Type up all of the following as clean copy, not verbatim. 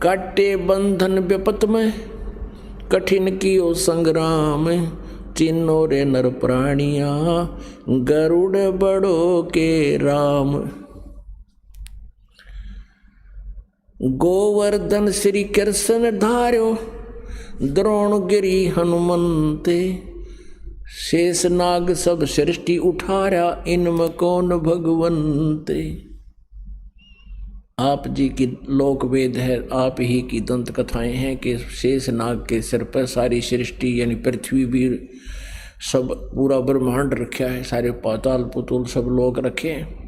काटे बंधन विपत में, कठिन कियो संग्राम, चिन्नो रे नर प्राणिया, गरुड़ बड़ो के राम। गोवर्धन श्री कृष्ण धार्यो, द्रोणगिरी हनुमंते, शेष नाग सब सृष्टि उठारा, इनमें कौन भगवंते। आप जी की लोक वेद है, आप ही की दंत कथाएं हैं कि शेष नाग के सिर पर सारी सृष्टि यानी पृथ्वी भी सब पूरा ब्रह्मांड रखा है, सारे पाताल पुतुल सब लोग रखे हैं।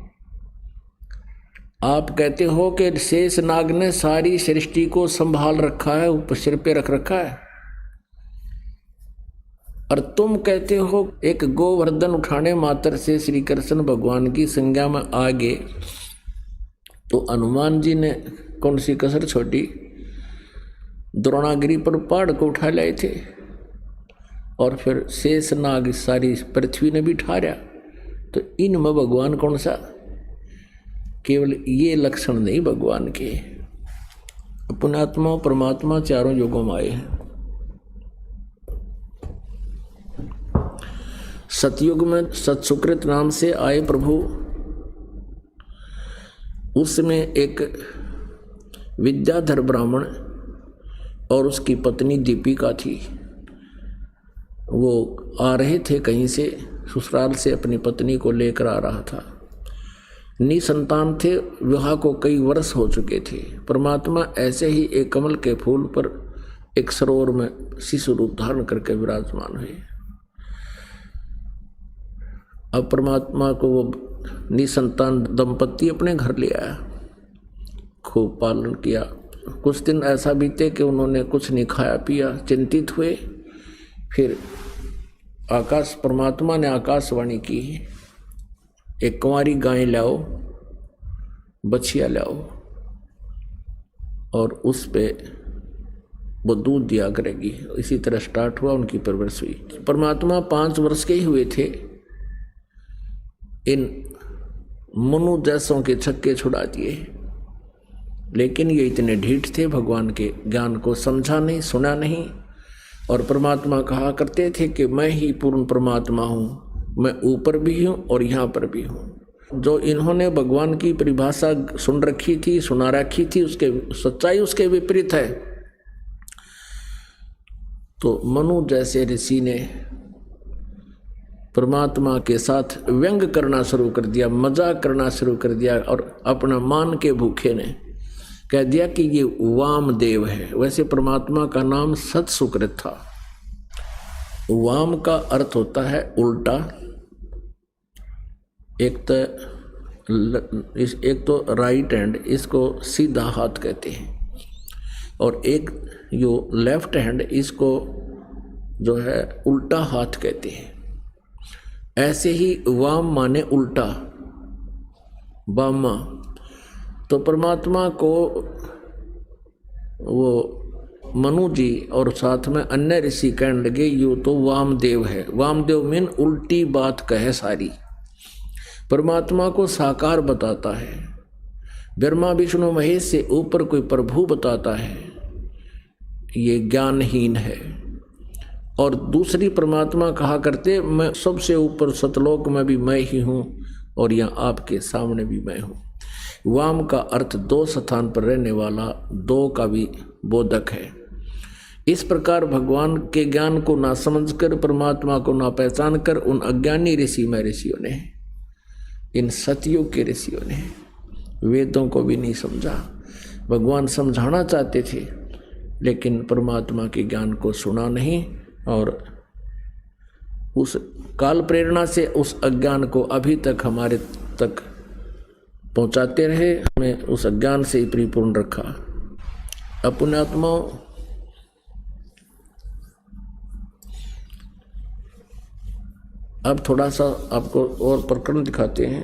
आप कहते हो कि शेष नाग ने सारी सृष्टि को संभाल रखा है, ऊपर सिर पे रख रखा है, और तुम कहते हो एक गोवर्धन उठाने मात्र से श्री कृष्ण भगवान की संज्ञा में आ गए। तो हनुमान जी ने कौन सी कसर छोड़ी, द्रोणागिरी पर पहाड़ को उठा लाए थे, और फिर शेष नाग सारी पृथ्वी ने भी ठारा। तो इनमें भगवान कौन सा, केवल ये लक्षण नहीं भगवान के, पुण्यात्मा परमात्मा चारों युगों में आए हैं। सतयुग में सत्सुकृत नाम से आए प्रभु, उसमें एक विद्याधर ब्राह्मण और उसकी पत्नी दीपिका थी। वो आ रहे थे कहीं से, ससुराल से अपनी पत्नी को लेकर आ रहा था। निसंतान थे, विवाह को कई वर्ष हो चुके थे। परमात्मा ऐसे ही एक कमल के फूल पर एक सरोवर में शिशु रूप धारण करके विराजमान हुए। अब परमात्मा को वो निसंतान दंपति अपने घर ले आया, खूब पालन किया। कुछ दिन ऐसा बीते कि उन्होंने कुछ नहीं खाया पिया, चिंतित हुए। फिर परमात्मा ने आकाशवाणी की, एक कुंवारी गाय लाओ, बछिया लाओ, और उस पे वो दूध दिया करेगी। इसी तरह स्टार्ट हुआ, उनकी परवरिश हुई। परमात्मा 5 वर्ष के ही हुए थे, इन मनु जैसों के छक्के छुड़ा दिए। लेकिन ये इतने ढीठ थे, भगवान के ज्ञान को समझा नहीं, सुना नहीं। और परमात्मा कहा करते थे कि मैं ही पूर्ण परमात्मा हूँ, मैं ऊपर भी हूँ और यहाँ पर भी हूँ। जो इन्होंने भगवान की परिभाषा सुन रखी थी, सुना रखी थी, उसके सच्चाई उसके विपरीत है। तो मनु जैसे ऋषि ने परमात्मा के साथ व्यंग करना शुरू कर दिया, मजाक करना शुरू कर दिया, और अपना मान के भूखे ने कह दिया कि ये वामदेव है। वैसे परमात्मा का नाम सत्सुकृत था। वाम का अर्थ होता है उल्टा, एक तो राइट हैंड, इसको सीधा हाथ कहते हैं, और एक जो लेफ्ट हैंड, इसको जो है उल्टा हाथ कहते हैं। ऐसे ही वाम माने उल्टा, वामा। तो परमात्मा को वो मनु जी और साथ में अन्य ऋषि कहने लगे, यो तो वामदेव है। वामदेव मीन उल्टी बात कहे सारी, परमात्मा को साकार बताता है। ब्रह्मा विष्णु महेश से ऊपर कोई प्रभु बताता है, ये ज्ञानहीन है। और दूसरी परमात्मा कहा करते, मैं सबसे ऊपर सतलोक में भी मैं ही हूँ, और यहाँ आपके सामने भी मैं हूँ। वाम का अर्थ 2 स्थान पर रहने वाला, 2 का भी बोधक है। इस प्रकार भगवान के ज्ञान को ना समझकर, परमात्मा को ना पहचान कर, उन अज्ञानी ऋषियों ने, इन सतयुग के ऋषियों ने वेदों को भी नहीं समझा। भगवान समझाना चाहते थे, लेकिन परमात्मा के ज्ञान को सुना नहीं, और उस काल प्रेरणा से उस अज्ञान को अभी तक हमारे तक पहुंचाते रहे, हमें उस अज्ञान से ही परिपूर्ण रखा। अपने आत्माओं, अब थोड़ा सा आपको और प्रकरण दिखाते हैं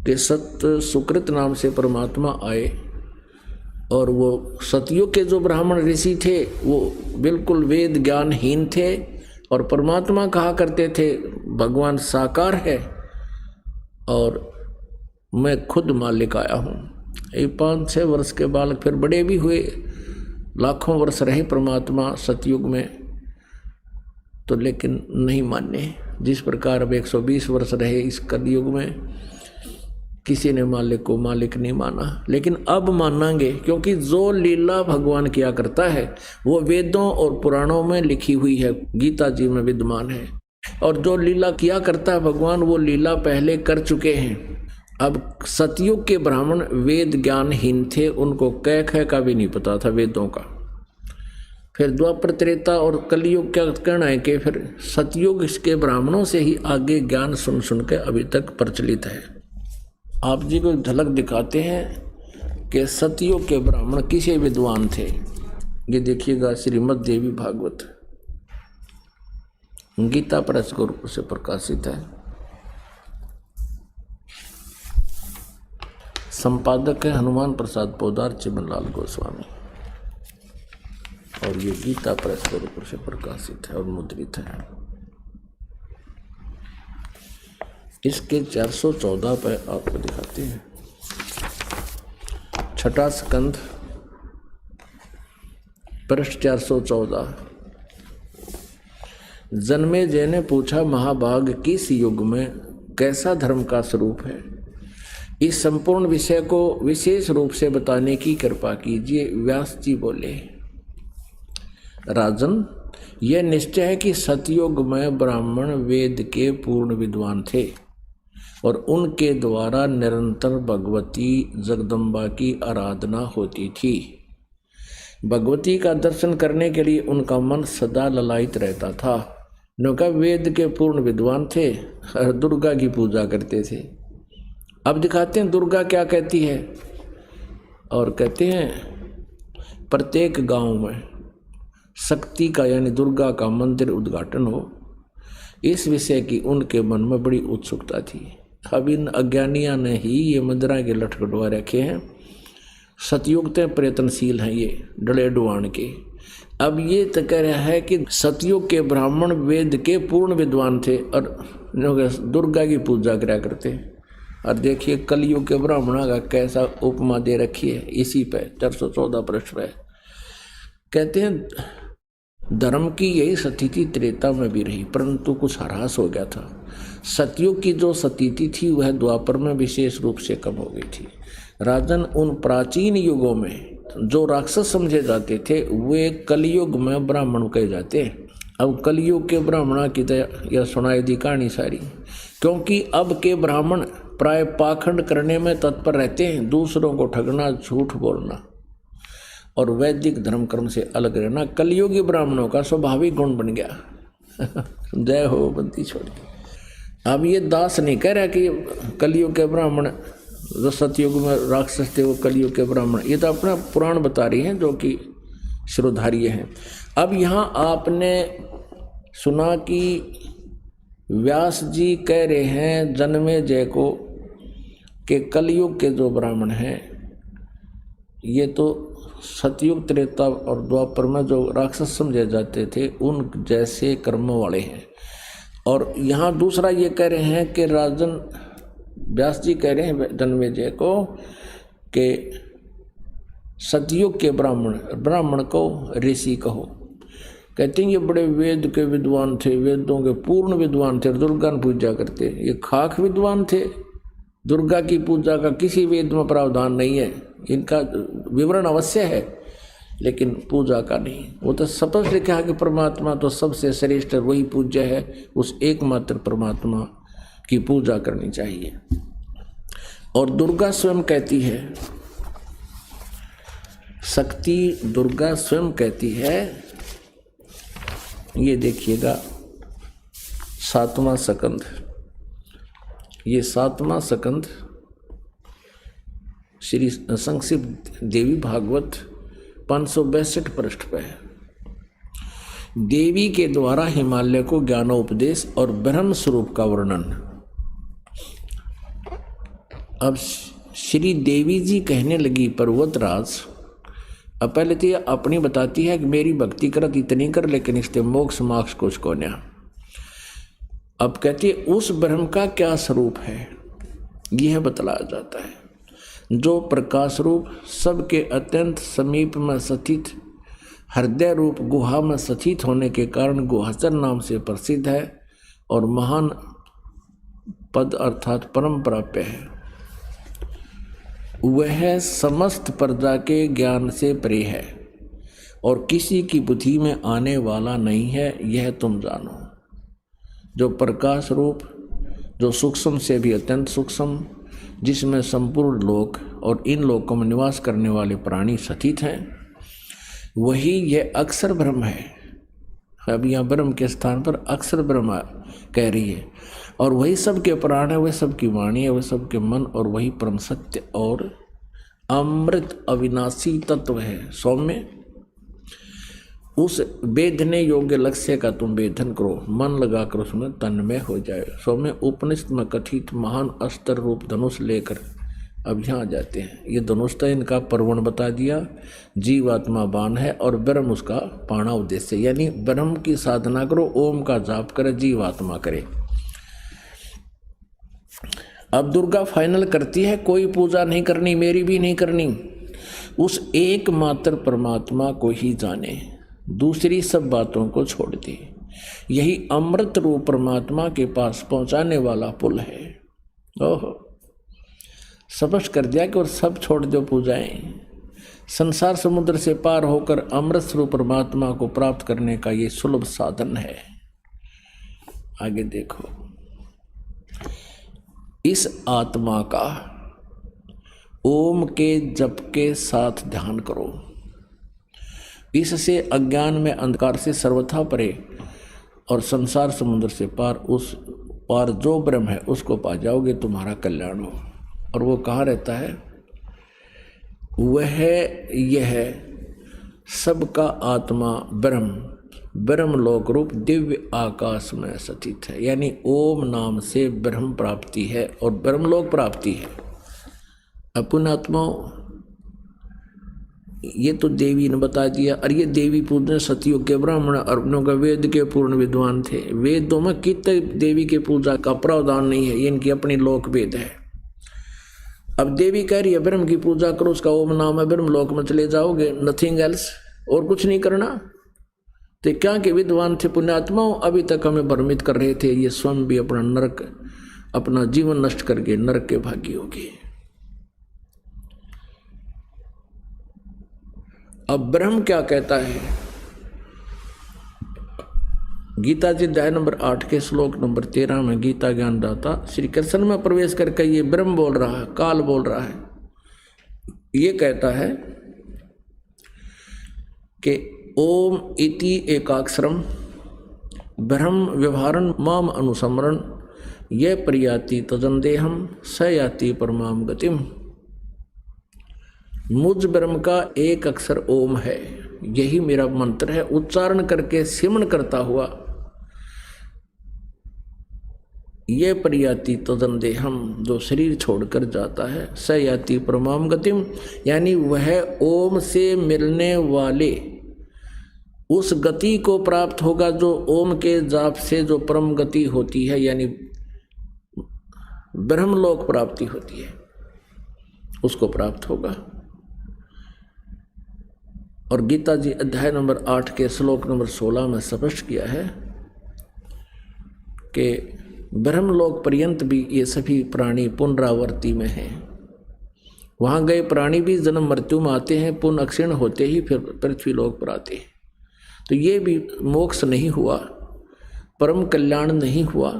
कि सत्य सुकृत नाम से परमात्मा आए, और वो सतयुग के जो ब्राह्मण ऋषि थे वो बिल्कुल वेद ज्ञानहीन थे, और परमात्मा कहा करते थे भगवान साकार है और मैं खुद मालिक आया हूँ। ये 5-6 वर्ष के बालक फिर बड़े भी हुए, लाखों वर्ष रहे परमात्मा सतयुग में, तो लेकिन नहीं माने। जिस प्रकार अब 120 वर्ष रहे इस कलयुग में, किसी ने मालिक को मालिक नहीं माना, लेकिन अब मानेंगे, क्योंकि जो लीला भगवान किया करता है वो वेदों और पुराणों में लिखी हुई है, गीता जी में विद्यमान है। और जो लीला किया करता है भगवान, वो लीला पहले कर चुके हैं। अब सतयुग के ब्राह्मण वेद ज्ञानहीन थे, उनको कह का भी नहीं पता था वेदों का। फिर द्वापर त्रेता और कलयुग क्या कहना है कि फिर सतयुग इसके ब्राह्मणों से ही आगे ज्ञान सुन सुन के अभी तक प्रचलित है। आप जी को झलक दिखाते हैं कि सतयुग के ब्राह्मण किसे विद्वान थे। ये देखिएगा श्रीमद् देवी भागवत गीता प्रेस के रूप से प्रकाशित है। संपादक है हनुमान प्रसाद पोदार, चिमनलाल गोस्वामी, और ये गीता प्रेस के रूप से प्रकाशित है और मुद्रित है। इसके 414 पे आपको दिखाते हैं। छठा स्कंध, पृष्ठ 414। जन्मेजय ने पूछा, महाभाग किस युग में कैसा धर्म का स्वरूप है? इस संपूर्ण विषय को विशेष रूप से बताने की कृपा कीजिए। व्यास जी बोले, राजन, यह निश्चय है कि सतयुग में ब्राह्मण वेद के पूर्ण विद्वान थे और उनके द्वारा निरंतर भगवती जगदम्बा की आराधना होती थी। भगवती का दर्शन करने के लिए उनका मन सदा ललायित रहता था। उनका वेद के पूर्ण विद्वान थे और दुर्गा की पूजा करते थे। अब दिखाते हैं दुर्गा क्या कहती है, और कहते हैं प्रत्येक गांव में शक्ति का यानी दुर्गा का मंदिर उद्घाटन हो, इस विषय की उनके मन में बड़ी उत्सुकता थी। अब इन अज्ञानियों ने ही ये मंदिरा के लटकटवा रखे हैं। सतयुग ते प्रयत्नशील हैं ये डले डुआन के। अब ये तो कह रहा है कि सतयुग के ब्राह्मण वेद के पूर्ण विद्वान थे और दुर्गा की पूजा करा करते। और देखिए कलयुग के ब्राह्मणों का कैसा उपमा दे रखी है इसी पे 414 पृष्ठ पे। कहते हैं धर्म की यही स्थिति त्रेता में भी रही, परंतु कुछ ह्रास हो गया था। सतयुग की जो स्थिति थी वह द्वापर में विशेष रूप से कम हो गई थी। राजन, उन प्राचीन युगों में जो राक्षस समझे जाते थे वे कलयुग में ब्राह्मण कहे जाते हैं। अब कलयुग के ब्राह्मणों की यह सुनाई दी कहानी सारी, क्योंकि अब के ब्राह्मण प्राय पाखंड करने में तत्पर रहते हैं, दूसरों को ठगना, झूठ बोलना और वैदिक धर्म कर्म से अलग रहना कलयुगी ब्राह्मणों का स्वाभाविक गुण बन गया। जय हो बंदी छोड़। अब ये दास नहीं कह रहा कि कलयुग के ब्राह्मण जो सतयुग में राक्षस थे वो कलयुग के ब्राह्मण, ये तो अपना पुराण बता रही हैं जो कि श्रोधार्य हैं। अब यहाँ आपने सुना कि व्यास जी कह रहे हैं जन्मेजय को कि कलयुग के जो ब्राह्मण हैं ये तो सतयुग त्रेता और द्वापर में जो राक्षस समझे जाते थे उन जैसे कर्मों वाले हैं। और यहाँ दूसरा ये कह रहे हैं कि राजन व्यास जी कह रहे हैं जन्मेजय को कि सतयुग के ब्राह्मण को ऋषि कहो। कहते हैं ये बड़े वेद के विद्वान थे, वेदों के पूर्ण विद्वान थे, दुर्गा की पूजा करते। ये खाक विद्वान थे, दुर्गा की पूजा का किसी वेद में प्रावधान नहीं है। इनका विवरण अवश्य है लेकिन पूजा का नहीं। वो तो स्पष्ट लिखा है कि परमात्मा तो सबसे श्रेष्ठ वही पूज्य है, उस एकमात्र परमात्मा की पूजा करनी चाहिए। और दुर्गा स्वयं कहती है, शक्ति दुर्गा स्वयं कहती है, ये देखिएगा 7वां स्कंध, ये 7वां स्कंध श्री संक्षिप्त देवी भागवत 562 पृष्ठ पे है। देवी के द्वारा हिमालय को ज्ञानोपदेश और ब्रह्म स्वरूप का वर्णन। अब श्री देवी जी कहने लगी, पर्वतराज, अब पहले तो ये अपनी बताती है कि मेरी भक्ति करत इतनी कर लेकिन इसके मोक्ष माक्ष कुछ को न्या। अब कहती है उस ब्रह्म का क्या स्वरूप है यह बतलाया जाता है। जो प्रकाश रूप सबके अत्यंत समीप में स्थित हृदय रूप गुहा में स्थित होने के कारण गुहाचर नाम से प्रसिद्ध है और महान पद अर्थात परम प्राप्य है। वह समस्त प्रजा के ज्ञान से परे है और किसी की बुद्धि में आने वाला नहीं है, यह तुम जानो। जो प्रकाश रूप, जो सूक्ष्म से भी अत्यंत सूक्ष्म, जिसमें संपूर्ण लोक और इन लोकों में निवास करने वाले प्राणी स्थित हैं, वही यह अक्षर ब्रह्म है। अब यहाँ ब्रह्म के स्थान पर अक्षर ब्रह्म कह रही है। और वही सबके प्राण है, वह सबकी वाणी है, वह सबके मन, और वही परम सत्य और अमृत अविनाशी तत्व है। सौम्य, उस वेदने योग्य लक्ष्य का तुम वेदन करो, मन लगाकर उसमें तन्मय हो जाए। सौम्य उपनिषद में कथित महान अस्त्र रूप धनुष लेकर अब यहाँ आ जाते हैं। ये धनुष तो इनका पर्वण बता दिया, जीवात्मा बाण है और ब्रह्म उसका पाणा उद्देश्य, यानी ब्रह्म की साधना करो, ओम का जाप करे, जीवात्मा करे। अब दुर्गा फाइनल करती है, कोई पूजा नहीं करनी, मेरी भी नहीं करनी, उस एकमात्र परमात्मा को ही जाने, दूसरी सब बातों को छोड़ दे। यही अमृत रूप परमात्मा के पास पहुंचाने वाला पुल है। ओहो, स्पष्ट कर दिया कि और सब छोड़ दो पूजाएं। संसार समुद्र से पार होकर अमृत स्वरूप परमात्मा को प्राप्त करने का ये सुलभ साधन है। आगे देखो, इस आत्मा का ओम के जप के साथ ध्यान करो। इससे अज्ञान में अंधकार से सर्वथा परे और संसार समुद्र से पार उस पार जो ब्रह्म है उसको पा जाओगे, तुम्हारा कल्याण हो। और वो कहाँ रहता है? वह यह सबका आत्मा ब्रह्म लोक रूप दिव्य आकाश में स्थित है, यानी ओम नाम से ब्रह्म प्राप्ति है और ब्रह्मलोक प्राप्ति है। अपुन आत्माओं, ये तो देवी ने बता दिया। और ये देवी पूजन सतियों के ब्राह्मण अर्जुनों का वेद के पूर्ण विद्वान थे। वेदों में कितने देवी के पूजा का प्रावधान नहीं है, ये इनकी अपनी लोक वेद है। अब देवी कह रही है ब्रह्म की पूजा करो, उसका ओम नाम है, ब्रह्म लोक में चले जाओगे, नथिंग एल्स, और कुछ नहीं करना। तो क्या के विद्वान थे पुण्यात्माओं, अभी तक हमें भ्रमित कर रहे थे, ये स्वयं भी अपना नरक, अपना जीवन नष्ट करके नरक के भागी होगी। अब ब्रह्म क्या कहता है? गीता जी अध्याय नंबर 8 के श्लोक नंबर 13 में गीता ज्ञानदाता श्री कृष्ण में प्रवेश करके ये ब्रह्म बोल रहा है, काल बोल रहा है। ये कहता है कि ओम इति एकाक्षरम ब्रह्म व्यवहारन माम अनुसमरण ये प्रयाति तजंदेहम स याति परमाम गतिम। मुझ ब्रह्म का एक अक्षर ओम है, यही मेरा मंत्र है। उच्चारण करके सिमरण करता हुआ ये प्रयाति तदंदेहम, जो शरीर छोड़कर जाता है, स याति परमाम गतिम, यानी वह ओम से मिलने वाले उस गति को प्राप्त होगा जो ओम के जाप से जो परम गति होती है, यानी ब्रह्मलोक प्राप्ति होती है, उसको प्राप्त होगा। और गीता जी अध्याय नंबर 8 के श्लोक नंबर 16 में स्पष्ट किया है कि ब्रह्मलोक पर्यंत भी ये सभी प्राणी पुनरावर्ती में हैं। वहाँ गए प्राणी भी जन्म मृत्यु में आते हैं, पुनः अक्षीण होते ही फिर पृथ्वी लोक पर आते हैं। तो ये भी मोक्ष नहीं हुआ, परम कल्याण नहीं हुआ।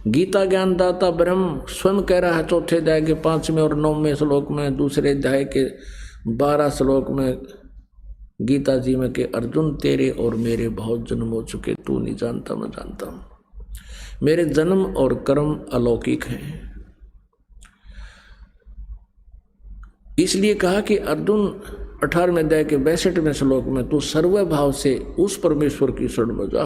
गीता ज्ञानदाता ब्रह्म स्वयं कह रहा है चौथे अध्याय के 5वें और 9वें श्लोक में, दूसरे अध्याय के 12 श्लोक में गीता जी में कि अर्जुन तेरे और मेरे बहुत जन्म हो चुके, तू नहीं जानता मैं जानता हूँ। मेरे जन्म और कर्म अलौकिक हैं। इसलिए कहा कि अर्जुन 18वें अध्याय के 62वें श्लोक में तू सर्वभाव से उस परमेश्वर की शरण में जा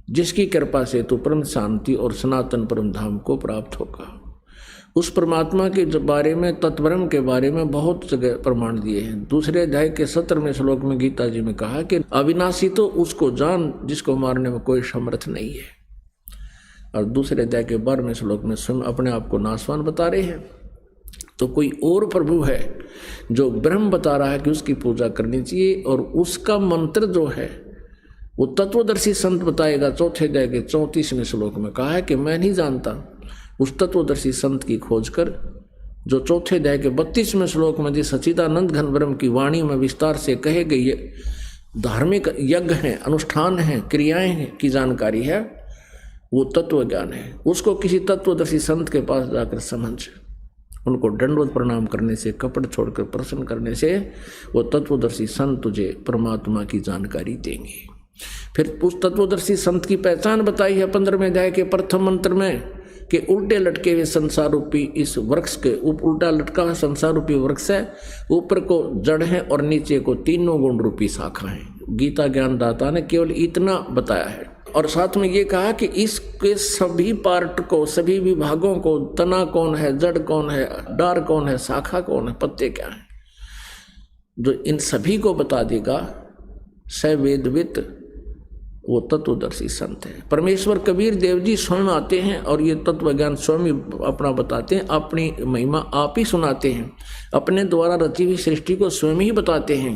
जिसकी कृपा से तू परम शांति और सनातन परम धाम को प्राप्त होगा। उस परमात्मा के बारे में, तत्ब्रह्म के बारे में बहुत जगह प्रमाण दिए हैं। दूसरे अध्याय के 17वें श्लोक में गीता जी में कहा कि अविनाशी तो उसको जान जिसको मारने में कोई समर्थ नहीं है। और दूसरे अध्याय के 12वें श्लोक में स्वयं अपने आप को नाशवान बता रहे हैं। तो कोई और प्रभु है जो ब्रह्म बता रहा है कि उसकी पूजा करनी चाहिए, और उसका मंत्र जो है वो तत्वदर्शी संत बताएगा। चौथे अध्याय के 34वें श्लोक में कहा है कि मैं नहीं जानता। उस तत्वदर्शी संत की खोज कर, जो चौथे अध्याय के 32वें श्लोक में जिस सच्चिदानंद घन ब्रह्म की वाणी में विस्तार से कहे गई धार्मिक यज्ञ हैं, अनुष्ठान हैं, क्रियाएं हैं की जानकारी है, वो तत्व ज्ञान है। उसको किसी तत्वदर्शी संत के पास जाकर समझ, उनको दंडवत प्रणाम करने से, कपट छोड़कर प्रसन्न करने से वो तत्वदर्शी संत तुझे परमात्मा की जानकारी देंगे। फिर उस तत्वदर्शी संत की पहचान बताई है 15वें अध्याय के प्रथम मंत्र में कि उल्टे लटके हुए संसार रूपी इस वृक्ष के उल्टा लटका हुआ संसार रूपी वृक्ष है, ऊपर को जड़ है और नीचे को तीनों गुण रूपी शाखा है। गीता ज्ञानदाता ने केवल इतना बताया है, और साथ में ये कहा कि इसके सभी पार्ट को, सभी विभागों को, तना कौन है, जड़ कौन है, डार कौन है, शाखा कौन है, पत्ते क्या है, जो इन सभी को बता देगा स वेदवित, वो तत्वदर्शी संत है। परमेश्वर कबीर देव जी स्वयं आते हैं और ये तत्व ज्ञान स्वयं अपना बताते हैं, अपनी महिमा आप ही सुनाते हैं, अपने द्वारा रची हुई सृष्टि को स्वयं ही बताते हैं।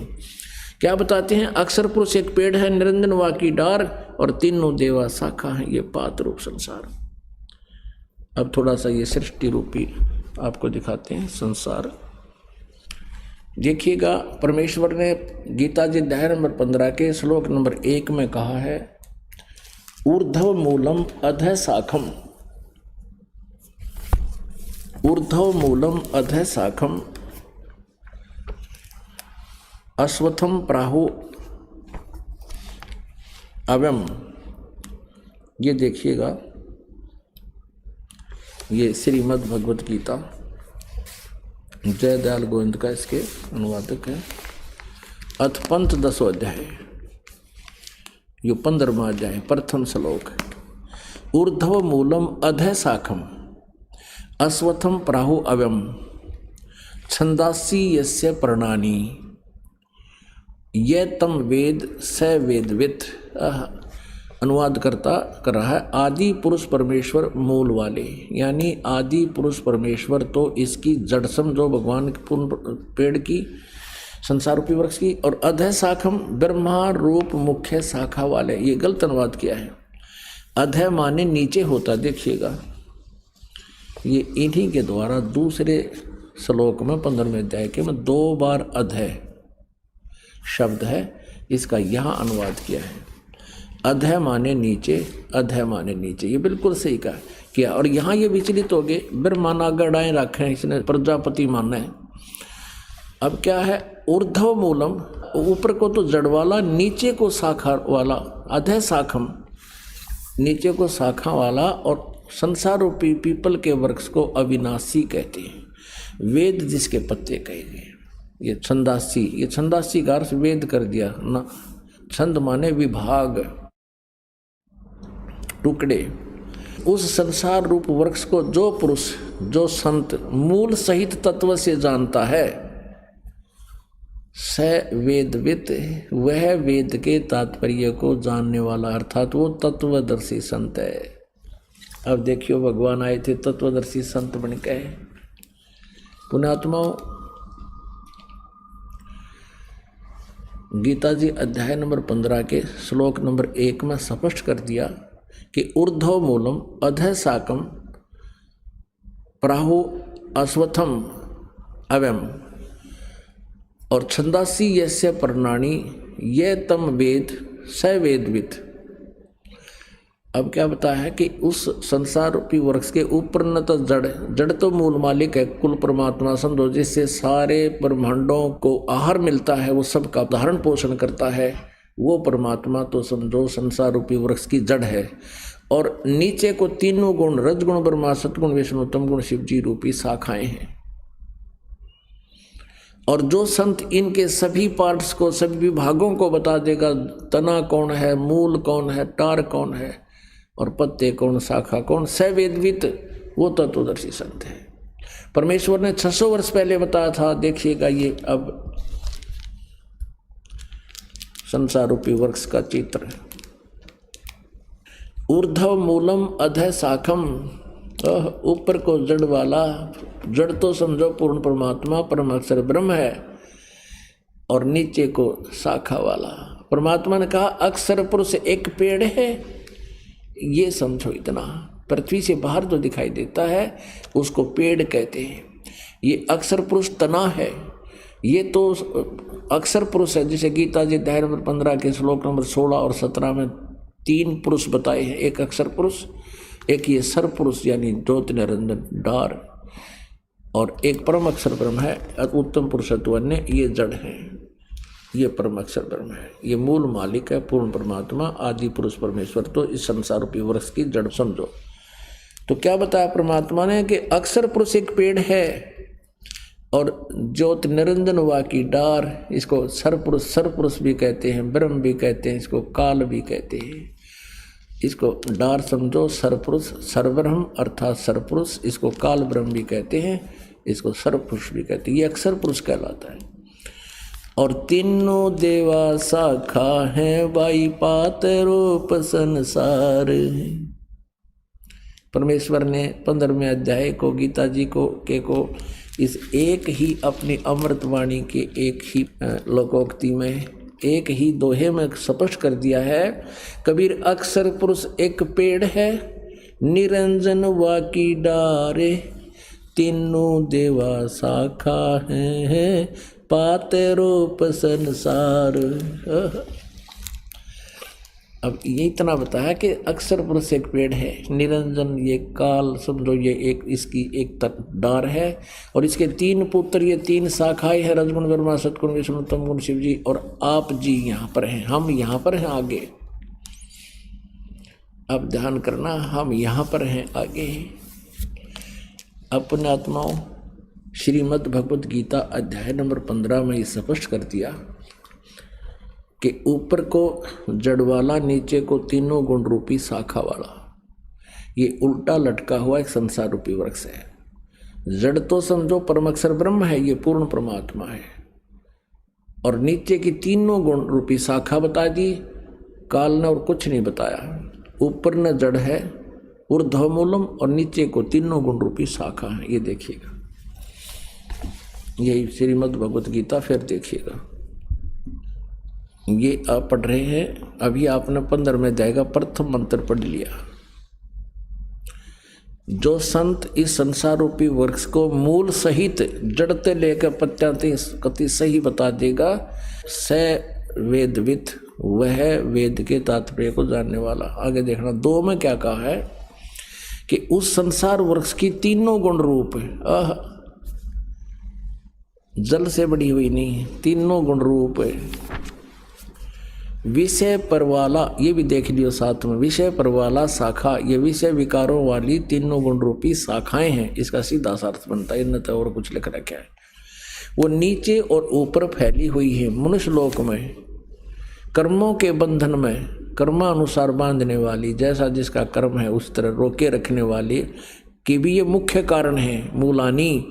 क्या बताते हैं? अक्षर पुरुष एक पेड़ है, निरंजन वा की डार, और तीनों देवा शाखा है, ये पात रूप संसार। अब थोड़ा सा ये सृष्टि रूपी आपको दिखाते हैं संसार। देखिएगा, परमेश्वर ने गीता जी अध्याय नंबर 15 के श्लोक नंबर 1 में कहा है, ऊर्ध्व मूलम अधः शाखम, ऊर्ध्व मूलम अधः शाखम अश्वत्थम प्राहु अव्यम। ये देखिएगा, ये श्रीमद् भगवत गीता जय दयाल गोविंद का इसके अनुवादक है। अथ पंथ 10वां अध्याय, ये 15वां अध्याय, प्रथम श्लोक। ऊर्ध्व मूलम अधः शाखम अश्वत्थम प्राहु अव्यम छंदासी यस्य पर्णानि ये तम वेद स वेदवित। अनुवाद करता कर रहा है, आदि पुरुष परमेश्वर मूल वाले, यानी आदि पुरुष परमेश्वर तो इसकी जड़ समझो भगवान के पूर्ण पेड़ की, संसार रूपी वृक्ष की, और अधः शाखम ब्रह्मा रूप मुख्य शाखा वाले। ये गलत अनुवाद किया है। अधः माने नीचे होता, देखिएगा ये इन्हीं के द्वारा दूसरे श्लोक में 15वें अध्याय के में 2 बार अधः शब्द है, इसका यहाँ अनुवाद किया है। अधः माने नीचे, अधः माने नीचे, ये बिल्कुल सही कहा किया। और यहाँ ये विचलित हो गए, ब्रह्मा नागड़ाएँ रखे, इसने प्रजापति माना है। अब क्या है? ऊर्ध्व मूलम, ऊपर को तो जड़ वाला, नीचे को शाखा वाला, अधः शाखम नीचे को शाखा वाला, और संसार रूपी पीपल के वृक्ष को अविनाशी कहते हैं। वेद जिसके पत्ते कहे गए, ये छंदासी, ये छंदासी का अर्थ वेद कर दिया ना। छंद माने विभाग, टुकड़े। उस संसार रूप वृक्ष को जो पुरुष, जो संत मूल सहित तत्व से जानता है, स वेदवित, वह वेद के तात्पर्य को जानने वाला, अर्थात वो तत्वदर्शी संत है। अब देखियो, भगवान आए थे तत्वदर्शी संत बन के। पुण्यात्माओं, गीता जी अध्याय नंबर 15 के श्लोक नंबर 1 में स्पष्ट कर दिया कि ऊर्ध्व मूलम अधः शाखम प्राहु अश्वत्थम अव्यम, और छंदासी यस्य पर्णानि ये तम वेद स वेदवित। अब क्या बताया है कि उस संसार रूपी वृक्ष के ऊपर न तो जड़ तो मूल मालिक है, कुल परमात्मा समझो, जिससे सारे ब्रह्मांडों को आहार मिलता है, वो सबका धारण पोषण करता है, वो परमात्मा तो समझो संसार रूपी वृक्ष की जड़ है। और नीचे को तीनों गुण, रजगुण ब्रह्मा, सतगुण विष्णु, तमगुण शिव जी रूपी शाखाएं हैं। और जो संत इनके सभी पार्ट्स को, सभी विभागों को बता देगा, तना कौन है, मूल कौन है, टार कौन है, और पत्ते कौन, शाखा कौन, सवेदवित, वो तत्वदर्शी संत है। परमेश्वर ने 600 वर्ष पहले बताया था। देखिएगा, ये अब संसार रूपी वृक्ष का चित्र। ऊर्ध्व मूलम अधः शाखम ऊपर को जड़ वाला, जड़ तो समझो पूर्ण परमात्मा परम अक्षर ब्रह्म है, और नीचे को शाखा वाला। परमात्मा ने कहा अक्षर पुरुष एक पेड़ है, ये समझो इतना। पृथ्वी से बाहर जो दिखाई देता है उसको पेड़ कहते हैं। ये अक्षर पुरुष तना है, ये तो अक्षर पुरुष है। जैसे गीता जी अध्याय नंबर 15 के श्लोक नंबर 16 और 17 में 3 पुरुष बताए हैं, एक अक्षर पुरुष, एक ये सर पुरुष यानी ज्योति निरंजन डार, और एक परम अक्षर ब्रह्म है उत्तम पुरुषत्व अन्य, ये जड़ है, ये परम अक्षर ब्रह्म है, ये मूल मालिक है पूर्ण परमात्मा आदि पुरुष परमेश्वर। तो इस संसार रूपी वृक्ष की जड़ समझो। तो क्या बताया परमात्मा ने कि अक्षर पुरुष एक पेड़ है और ज्योत निरंजन वा की डार, इसको सर पुरुष भी कहते हैं, ब्रह्म भी कहते हैं, इसको काल भी कहते हैं। इसको डार समझो, सरपुरुष सरब्रह्म अर्थात सरपुरुष, इसको काल ब्रह्म भी कहते हैं, इसको सरपुरुष भी कहते हैं। ये अक्षर पुरुष कहलाता है। और तीनों देवा शाखा है, बाई पात रूप संसार। परमेश्वर ने 15वें अध्याय को गीता जी को इस एक ही अपनी अमृतवाणी के एक ही लोकोक्ति में एक ही दोहे में स्पष्ट कर दिया है। कबीर अक्षर पुरुष एक पेड़ है, निरंजन वा की डारे, तीनों देवा शाखा है, पाते रूप संसार। अब ये इतना बताया कि अक्षर पुरुष एक पेड़ है, निरंजन ये काल समझो, ये एक इसकी एक डार है, और इसके 3 पुत्र, ये 3 शाखाएं हैं, रजगुण ब्रह्मा सतगुण विष्णु तमगुण शिव जी, और आप जी यहाँ पर हैं, हम यहाँ पर हैं आगे। अब ध्यान करना, हम यहाँ पर हैं आगे। अपने आत्माओं श्रीमद् भगवत गीता अध्याय नंबर 15 में ये स्पष्ट कर दिया कि ऊपर को जड़ वाला, नीचे को तीनों गुण रूपी शाखा वाला, ये उल्टा लटका हुआ एक संसार रूपी वृक्ष है। जड़ तो समझो परम अक्षर ब्रह्म है, ये पूर्ण परमात्मा है, और नीचे की तीनों गुण रूपी शाखा बता दी काल ने, और कुछ नहीं बताया। ऊपर न जड़ है ऊर्ध्वमूलम, और नीचे को तीनों गुण रूपी शाखा है। ये देखिएगा, यही श्रीमद् भगवत गीता, फिर देखिएगा। ये आप पढ़ रहे हैं, अभी आपने 15वें अध्याय का प्रथम मंत्र पढ़ लिया। जो संत इस संसार रूपी वृक्ष को मूल सहित जड़ते लेकर पत्याति सही बता देगा, स वेदविद, वह वेद के तात्पर्य को जानने वाला। आगे देखना 2 में क्या कहा है कि उस संसार वृक्ष की तीनों गुण रूप है, जल से बड़ी हुई नहीं, तीनों गुण रूप है। विषय पर वाला, ये भी देख लियो साथ में, विषय पर वाला शाखा, ये विषय विकारों वाली तीनों गुण रूपी शाखाएं हैं। इसका सीधा अर्थ बनता है, न तो और कुछ लिख रखा है। वो नीचे और ऊपर फैली हुई है मनुष्य लोक में, कर्मों के बंधन में कर्मानुसार बांधने वाली, जैसा जिसका कर्म है उस तरह रोके रखने वाली की भी ये मुख्य कारण है। मूलानी,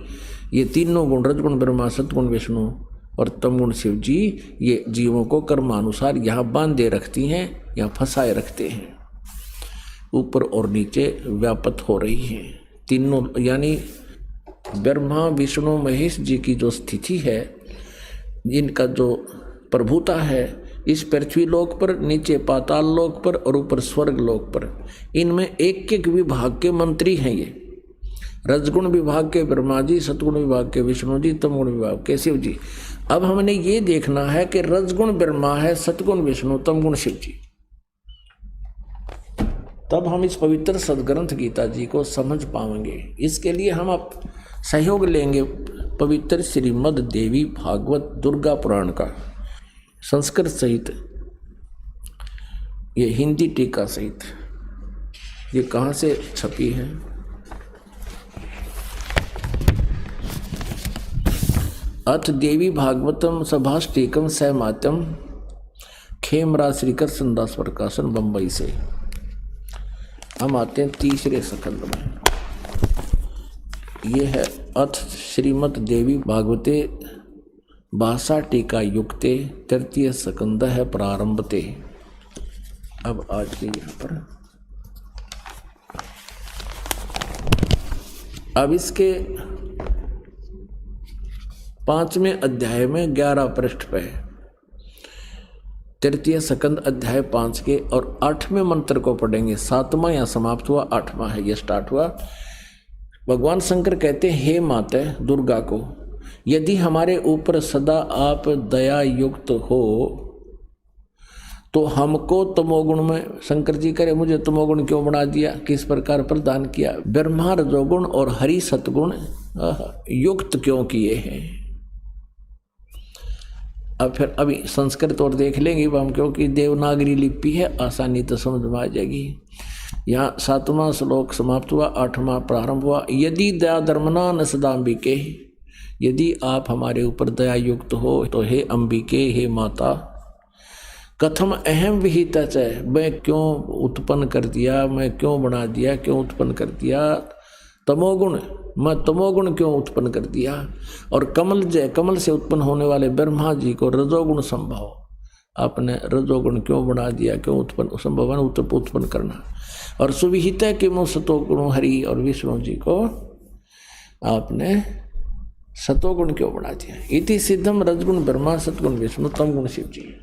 ये तीनों गुण रजगुण ब्रह्मा सतगुण विष्णु और तमगुण शिव जी, ये जीवों को कर्मानुसार यहाँ बांधे रखती हैं, यहाँ फंसाए रखते हैं। ऊपर और नीचे व्यापत हो रही हैं तीनों, यानी ब्रह्मा विष्णु महेश जी की जो स्थिति है, इनका जो प्रभुता है इस पृथ्वी लोक पर, नीचे पाताल लोक पर और ऊपर स्वर्ग लोक पर, इनमें एक एक विभाग के मंत्री हैं। ये रजगुण विभाग के ब्रह्मा जी, सतगुण विभाग के विष्णु जी, तमगुण विभाग के शिव जी। अब हमने ये देखना है कि रजगुण ब्रह्मा है, सतगुण विष्णु, तमगुण शिव जी, तब हम इस पवित्र सदग्रंथ गीता जी को समझ पाएंगे। इसके लिए हम अब सहयोग लेंगे पवित्र श्रीमद् देवी भागवत दुर्गा पुराण का, संस्कृत सहित, ये हिंदी टीका सहित। ये कहाँ से छपी है? अथ देवी भागवतम सभाष्टीकम सहमात्यम, खेमराज श्रीकृष्ण दास प्रकाशन, बम्बई से। हम आते हैं तीसरे स्कंद में। ये है अथ श्रीमद् देवी भागवते भाषा टीका युक्ते, तृतीय स्कंद है प्रारंभते। अब आज के यहाँ पर अब इसके 5वें अध्याय में 11 पृष्ठ पे तृतीय स्कंद अध्याय 5 के और 8वें मंत्र को पढ़ेंगे। 7वां यहाँ समाप्त हुआ, 8वां है ये स्टार्ट हुआ। भगवान शंकर कहते हैं, हे माते दुर्गा को, यदि हमारे ऊपर सदा आप दया युक्त हो तो हमको तमोगुण में, शंकर जी करे मुझे तमोगुण क्यों बना दिया, किस प्रकार प्रदान किया, ब्रह्मा रजोगुण और हरि सतगुण युक्त क्यों किए हैं। अब फिर अभी संस्कृत और देख लेंगे हम, क्योंकि देवनागरी लिपि है, आसानी तो समझ में आ जाएगी। यहाँ 7वां श्लोक समाप्त हुआ, 8वां प्रारंभ हुआ। यदि दया धर्मना न सदाम्बिके, यदि आप हमारे ऊपर दया युक्त हो तो हे अंबिके, हे माता, कथम अहम विहित है, मैं क्यों उत्पन्न कर दिया, मैं क्यों बना दिया, क्यों उत्पन्न कर दिया तमोगुण, मैं तमोगुण क्यों उत्पन्न कर दिया। और कमल से उत्पन्न होने वाले ब्रह्मा जी को रजोगुण संभव, आपने रजोगुण क्यों बना दिया, क्यों उत्पन्न संभव उत्पन्न करना। और सुविहित है कि मुँह सतोगुण हरि और विष्णु जी को आपने सतोगुण क्यों बना दिया। इति सिद्धम रजगुण ब्रह्मा सतगुण विष्णु तमगुण शिव जी।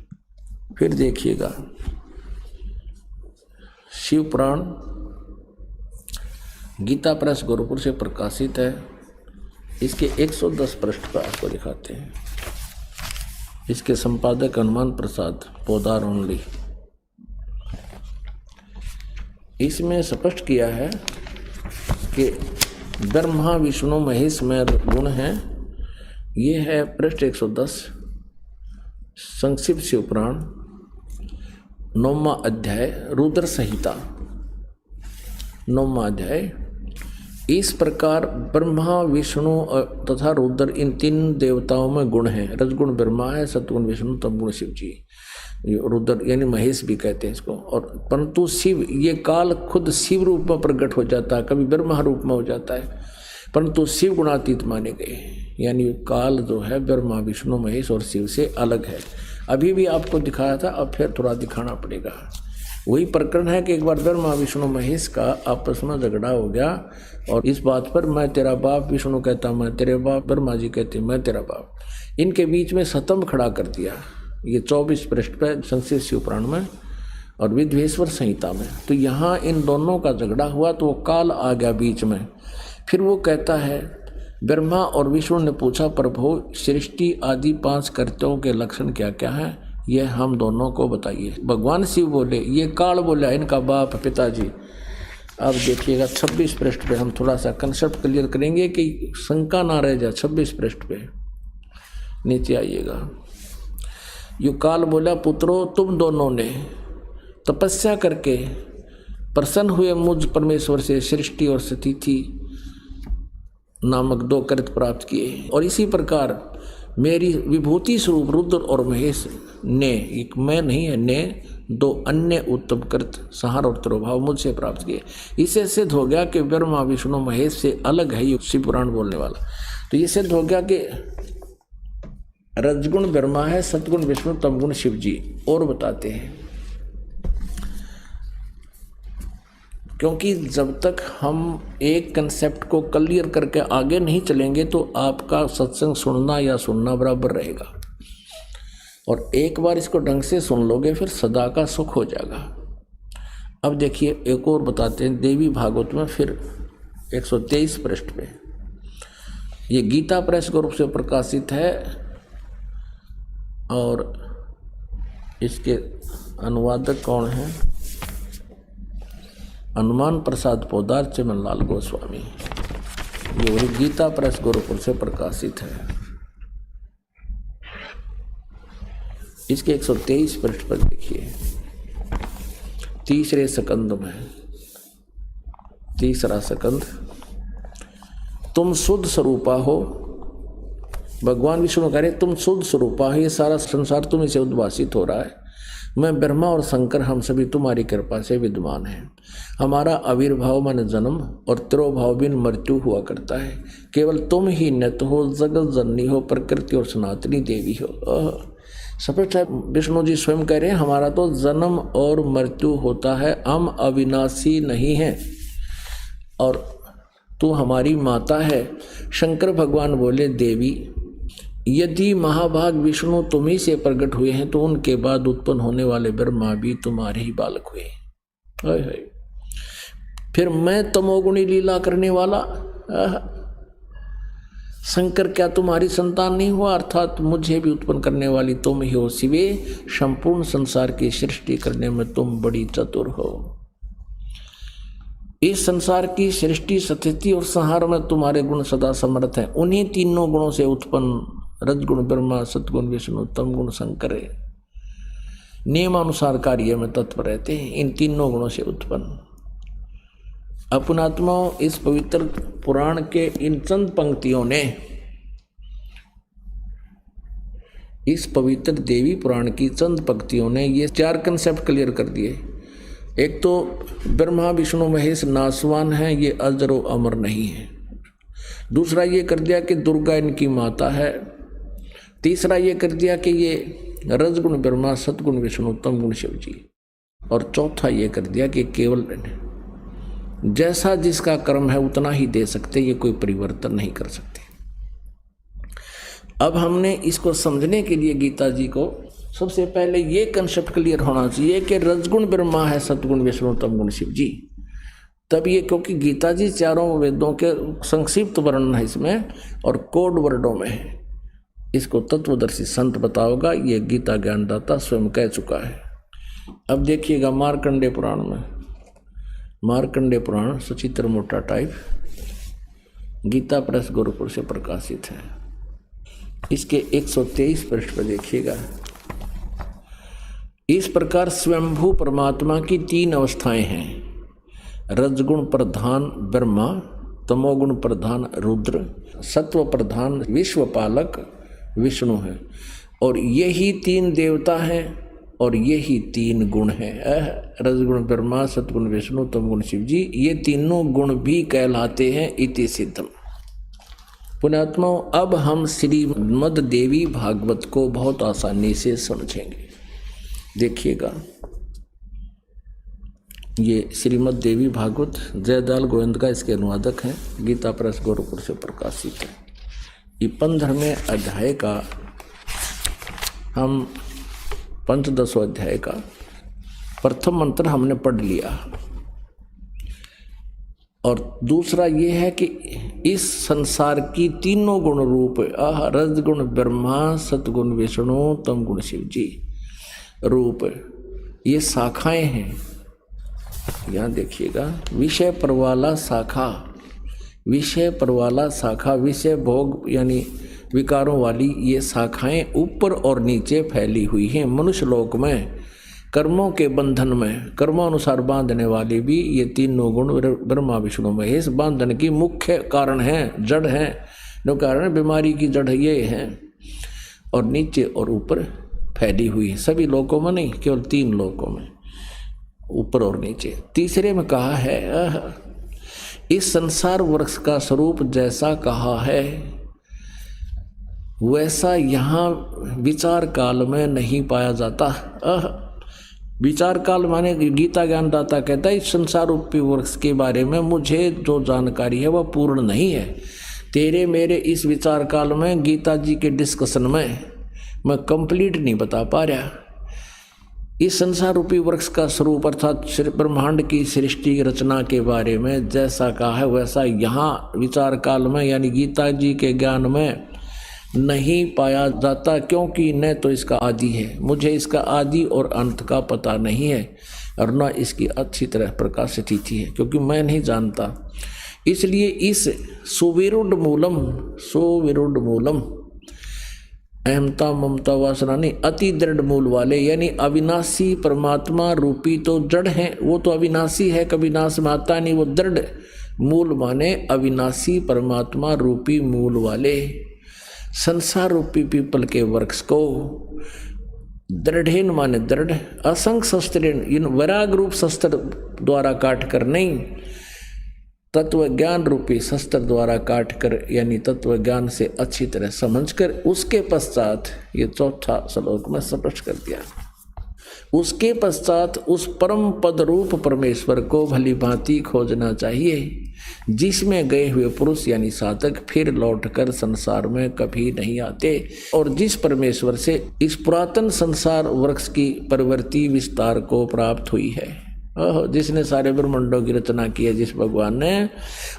फिर देखिएगा शिव पुराण गीता प्रेस गोरखपुर से प्रकाशित है। इसके 110 पृष्ठ पर आपको दिखाते हैं। इसके संपादक हनुमान प्रसाद पोदार ओनली। इसमें स्पष्ट किया है कि ब्रह्मा विष्णु महेश में गुण हैं। ये है पृष्ठ 110 संक्षिप्त शिव पुराण 9वां अध्याय रुद्र संहिता 9वां अध्याय। इस प्रकार ब्रह्मा विष्णु तथा रुद्र इन 3 देवताओं में गुण हैं। रजगुण ब्रह्मा है, सतगुण विष्णु, तमगुण शिव जी। रुद्र यानी महेश भी कहते हैं इसको। और परंतु शिव, ये काल खुद शिव रूप में प्रकट हो जाता है, कभी ब्रह्मा रूप में हो जाता है, परंतु शिव गुणातीत माने गए। यानी काल जो है ब्रह्मा विष्णु महेश और शिव से अलग है। अभी भी आपको दिखाया था, अब फिर थोड़ा दिखाना पड़ेगा। वही प्रकरण है कि एक बार ब्रह्मा विष्णु महेश का आपस में झगड़ा हो गया और इस बात पर मैं तेरा बाप, विष्णु कहता मैं तेरे बाप, ब्रह्मा जी कहते मैं तेरा बाप। इनके बीच में स्तंभ खड़ा कर दिया। ये 24 पृष्ठ पर संक्षिप्त शिव पुराण में और विद्वेश्वर संहिता में। तो यहाँ इन दोनों का झगड़ा हुआ तो वो काल आ गया बीच में। फिर वो कहता है, ब्रह्मा और विष्णु ने पूछा, प्रभु सृष्टि आदि 5 कर्तव्यों के लक्षण क्या क्या हैं, ये हम दोनों को बताइए। भगवान शिव बोले, ये काल बोला इनका बाप पिताजी। अब देखिएगा 26 पृष्ठ पे हम थोड़ा सा कंसेप्ट क्लियर करेंगे कि शंका ना रह जाए। 26 पृष्ठ पे नीचे आइएगा। यो काल बोला, पुत्रो तुम दोनों ने तपस्या करके प्रसन्न हुए मुझ परमेश्वर से सृष्टि और स्थिति नामक 2 कृत प्राप्त किए। और इसी प्रकार मेरी विभूति स्वरूप रुद्र और महेश ने, एक मैं नहीं है, ने 2 अन्य उत्तम कृत संहार और तिरोभाव मुझसे प्राप्त किए। इससे सिद्ध हो गया कि ब्रह्मा विष्णु महेश से अलग है ये शिव पुराण बोलने वाला। तो ये सिद्ध हो गया कि रजगुण ब्रह्मा है, सतगुण विष्णु, तमगुण शिव जी। और बताते हैं, क्योंकि जब तक हम एक कंसेप्ट को क्लियर करके आगे नहीं चलेंगे तो आपका सत्संग सुनना या सुनना बराबर रहेगा। और एक बार इसको ढंग से सुन लोगे फिर सदा का सुख हो जाएगा। अब देखिए एक और बताते हैं देवी भागवत में, फिर 123 पृष्ठ पे। ये गीता प्रेस के रूप से प्रकाशित है और इसके अनुवादक कौन हैं? हनुमान प्रसाद पोदार चिमनलाल गोस्वामी। ये वही गीता प्रेस गोरखपुर से प्रकाशित है। इसके 123 पृष्ठ पर देखिए, 3रे स्कंद में, 3रा स्कंद, तुम शुद्ध स्वरूपा हो। भगवान विष्णु कह रहे तुम शुद्ध स्वरूपा हो, ये सारा संसार तुम्हें से उद्भासित हो रहा है। मैं ब्रह्मा और शंकर हम सभी तुम्हारी कृपा से विद्यमान हैं। हमारा आविर्भाव मन जन्म और तिरोभाव बिन मृत्यु हुआ करता है। केवल तुम ही नित्य हो, जगत जननी हो, प्रकृति और सनातनी देवी हो। स्पष्ट है, विष्णु जी स्वयं कह रहे हैं हमारा तो जन्म और मृत्यु होता है, हम अविनाशी नहीं हैं। और तू हमारी माता है। शंकर भगवान बोले देवी, यदि महाभाग विष्णु तुम्ही से प्रकट हुए हैं तो उनके बाद उत्पन्न होने वाले ब्रह्मा भी तुम्हारे ही बालक हुए। हाय हाय, फिर मैं तमोगुणी लीला करने वाला शंकर क्या तुम्हारी संतान नहीं हुआ? अर्थात मुझे भी उत्पन्न करने वाली तुम ही हो शिवे। संपूर्ण संसार की सृष्टि करने में तुम बड़ी चतुर हो। इस संसार की सृष्टि, स्थिति और संहार में तुम्हारे गुण सदा समर्थ हैं। उन्हीं तीनों गुणों से उत्पन्न रजगुण ब्रह्मा, सतगुण विष्णु, तम गुण शंकर नियमानुसार कार्य में तत्पर रहते हैं। इन तीनों गुणों से उत्पन्न अपनात्माओं, इस पवित्र पुराण के इन चंद पंक्तियों ने, इस पवित्र देवी पुराण की चंद पंक्तियों ने ये 4 कंसेप्ट क्लियर कर दिए। एक तो ब्रह्मा विष्णु महेश नासवान है, ये अजर व अमर नहीं है। दूसरा ये कर दिया कि दुर्गा इनकी माता है। तीसरा ये कर दिया कि ये रजगुण ब्रह्मा, सतगुण विष्णु, तम गुण शिव जी। और चौथा ये कर दिया कि केवल जैसा जिसका कर्म है उतना ही दे सकते, ये कोई परिवर्तन नहीं कर सकते। अब हमने इसको समझने के लिए गीता जी को सबसे पहले ये कंसेप्ट क्लियर होना चाहिए कि रजगुण ब्रह्मा है, सतगुण विष्णु, तम गुण शिव जी। तब ये, क्योंकि गीता जी 4 वेदों के संक्षिप्त वर्णन है इसमें और कोड वर्डों में है। इसको तत्वदर्शी संत बताओगा, ये गीता ज्ञानदाता स्वयं कह चुका है। अब देखिएगा मार्कंडेय पुराण में, मार्कंडेय पुराण सचित्र मोटा टाइप, गीता प्रेस गोरखपुर से प्रकाशित है। इसके 123 पृष्ठ पर देखिएगा। इस प्रकार स्वयंभू परमात्मा की 3 अवस्थाएं हैं। रजगुण प्रधान ब्रह्मा, तमोगुण प्रधान रुद्र, सत्व प्रधान विश्वपालक विष्णु है। और यही 3 देवता हैं और यही 3 गुण हैं। रजगुण ब्रह्मा, सतगुण विष्णु, तमगुण शिव जी। ये तीनों गुण भी कहलाते हैं इति सिद्धम। पुण्यात्माओं, अब हम श्रीमद् देवी भागवत को बहुत आसानी से समझेंगे। देखिएगा, ये श्रीमद् देवी भागवत जयदयाल गोविंद का इसके अनुवादक हैं, गीता प्रेस गोरखपुर से प्रकाशित है। ये 15वें अध्याय का, हम 15वें अध्याय का प्रथम मंत्र हमने पढ़ लिया। और दूसरा ये है कि इस संसार की तीनों गुण रूप रजगुण ब्रह्मा, सतगुण विष्णु, तम गुण शिव जी रूप, ये शाखाएं हैं। यहाँ देखिएगा, विषय परवाला शाखा, विषय परवाला शाखा, विषय भोग यानी विकारों वाली ये शाखाएं ऊपर और नीचे फैली हुई हैं। मनुष्य लोक में कर्मों के बंधन में कर्मानुसार बांधने वाले भी ये तीनों गुण ब्रह्मा विष्णु महेश बांधन की मुख्य कारण हैं, जड़ हैं। जो कारण बीमारी की जड़ ये है, और नीचे और ऊपर फैली हुई है। सभी लोकों में नहीं, केवल 3 लोकों में, ऊपर और नीचे। तीसरे में कहा है, इस संसार वृक्ष का स्वरूप जैसा कहा है वैसा यहाँ विचार काल में नहीं पाया जाता। विचार काल माने गीता ज्ञानदाता कहता है, इस संसार रूपी वृक्ष के बारे में मुझे जो जानकारी है वह पूर्ण नहीं है। तेरे मेरे इस विचार काल में गीता जी के डिस्कशन में मैं कंप्लीट नहीं बता पा रहा। इस संसार रूपी वृक्ष का स्वरूप अर्थात ब्रह्मांड की सृष्टि रचना के बारे में जैसा कहा है वैसा यहाँ विचार काल में यानी गीता जी के ज्ञान में नहीं पाया जाता, क्योंकि न तो इसका आदि है, मुझे इसका आदि और अंत का पता नहीं है, और न इसकी अच्छी तरह प्रकाश स्थिति है, क्योंकि मैं नहीं जानता। इसलिए इस सुविरुद्ध मूलम अहमता ममता वासना नहीं, अति दृढ़ मूल वाले यानी अविनाशी परमात्मा रूपी तो जड़ है, वो तो अविनाशी है, कभी नाश में आता नहीं। वो दृढ़ मूल माने अविनाशी परमात्मा रूपी मूल वाले संसार रूपी पीपल के वृक्ष को दृढ़ेन माने दृढ़, असंख्य शस्त्रेण इन वैराग रूप शस्त्र द्वारा काट कर नहीं, तत्व ज्ञान रूपी शस्त्र द्वारा काट कर यानी तत्व ज्ञान से अच्छी तरह समझकर उसके पश्चात ये चौथा श्लोक में स्पष्ट कर दिया। उसके पश्चात उस परम पद रूप परमेश्वर को भली भांति खोजना चाहिए। जिसमें गए हुए पुरुष यानी साधक फिर लौटकर संसार में कभी नहीं आते, और जिस परमेश्वर से इस पुरातन संसार वृक्ष की प्रवृत्ति विस्तार को प्राप्त हुई है, जिसने सारे ब्रह्मांडों की रचना की है जिस भगवान ने,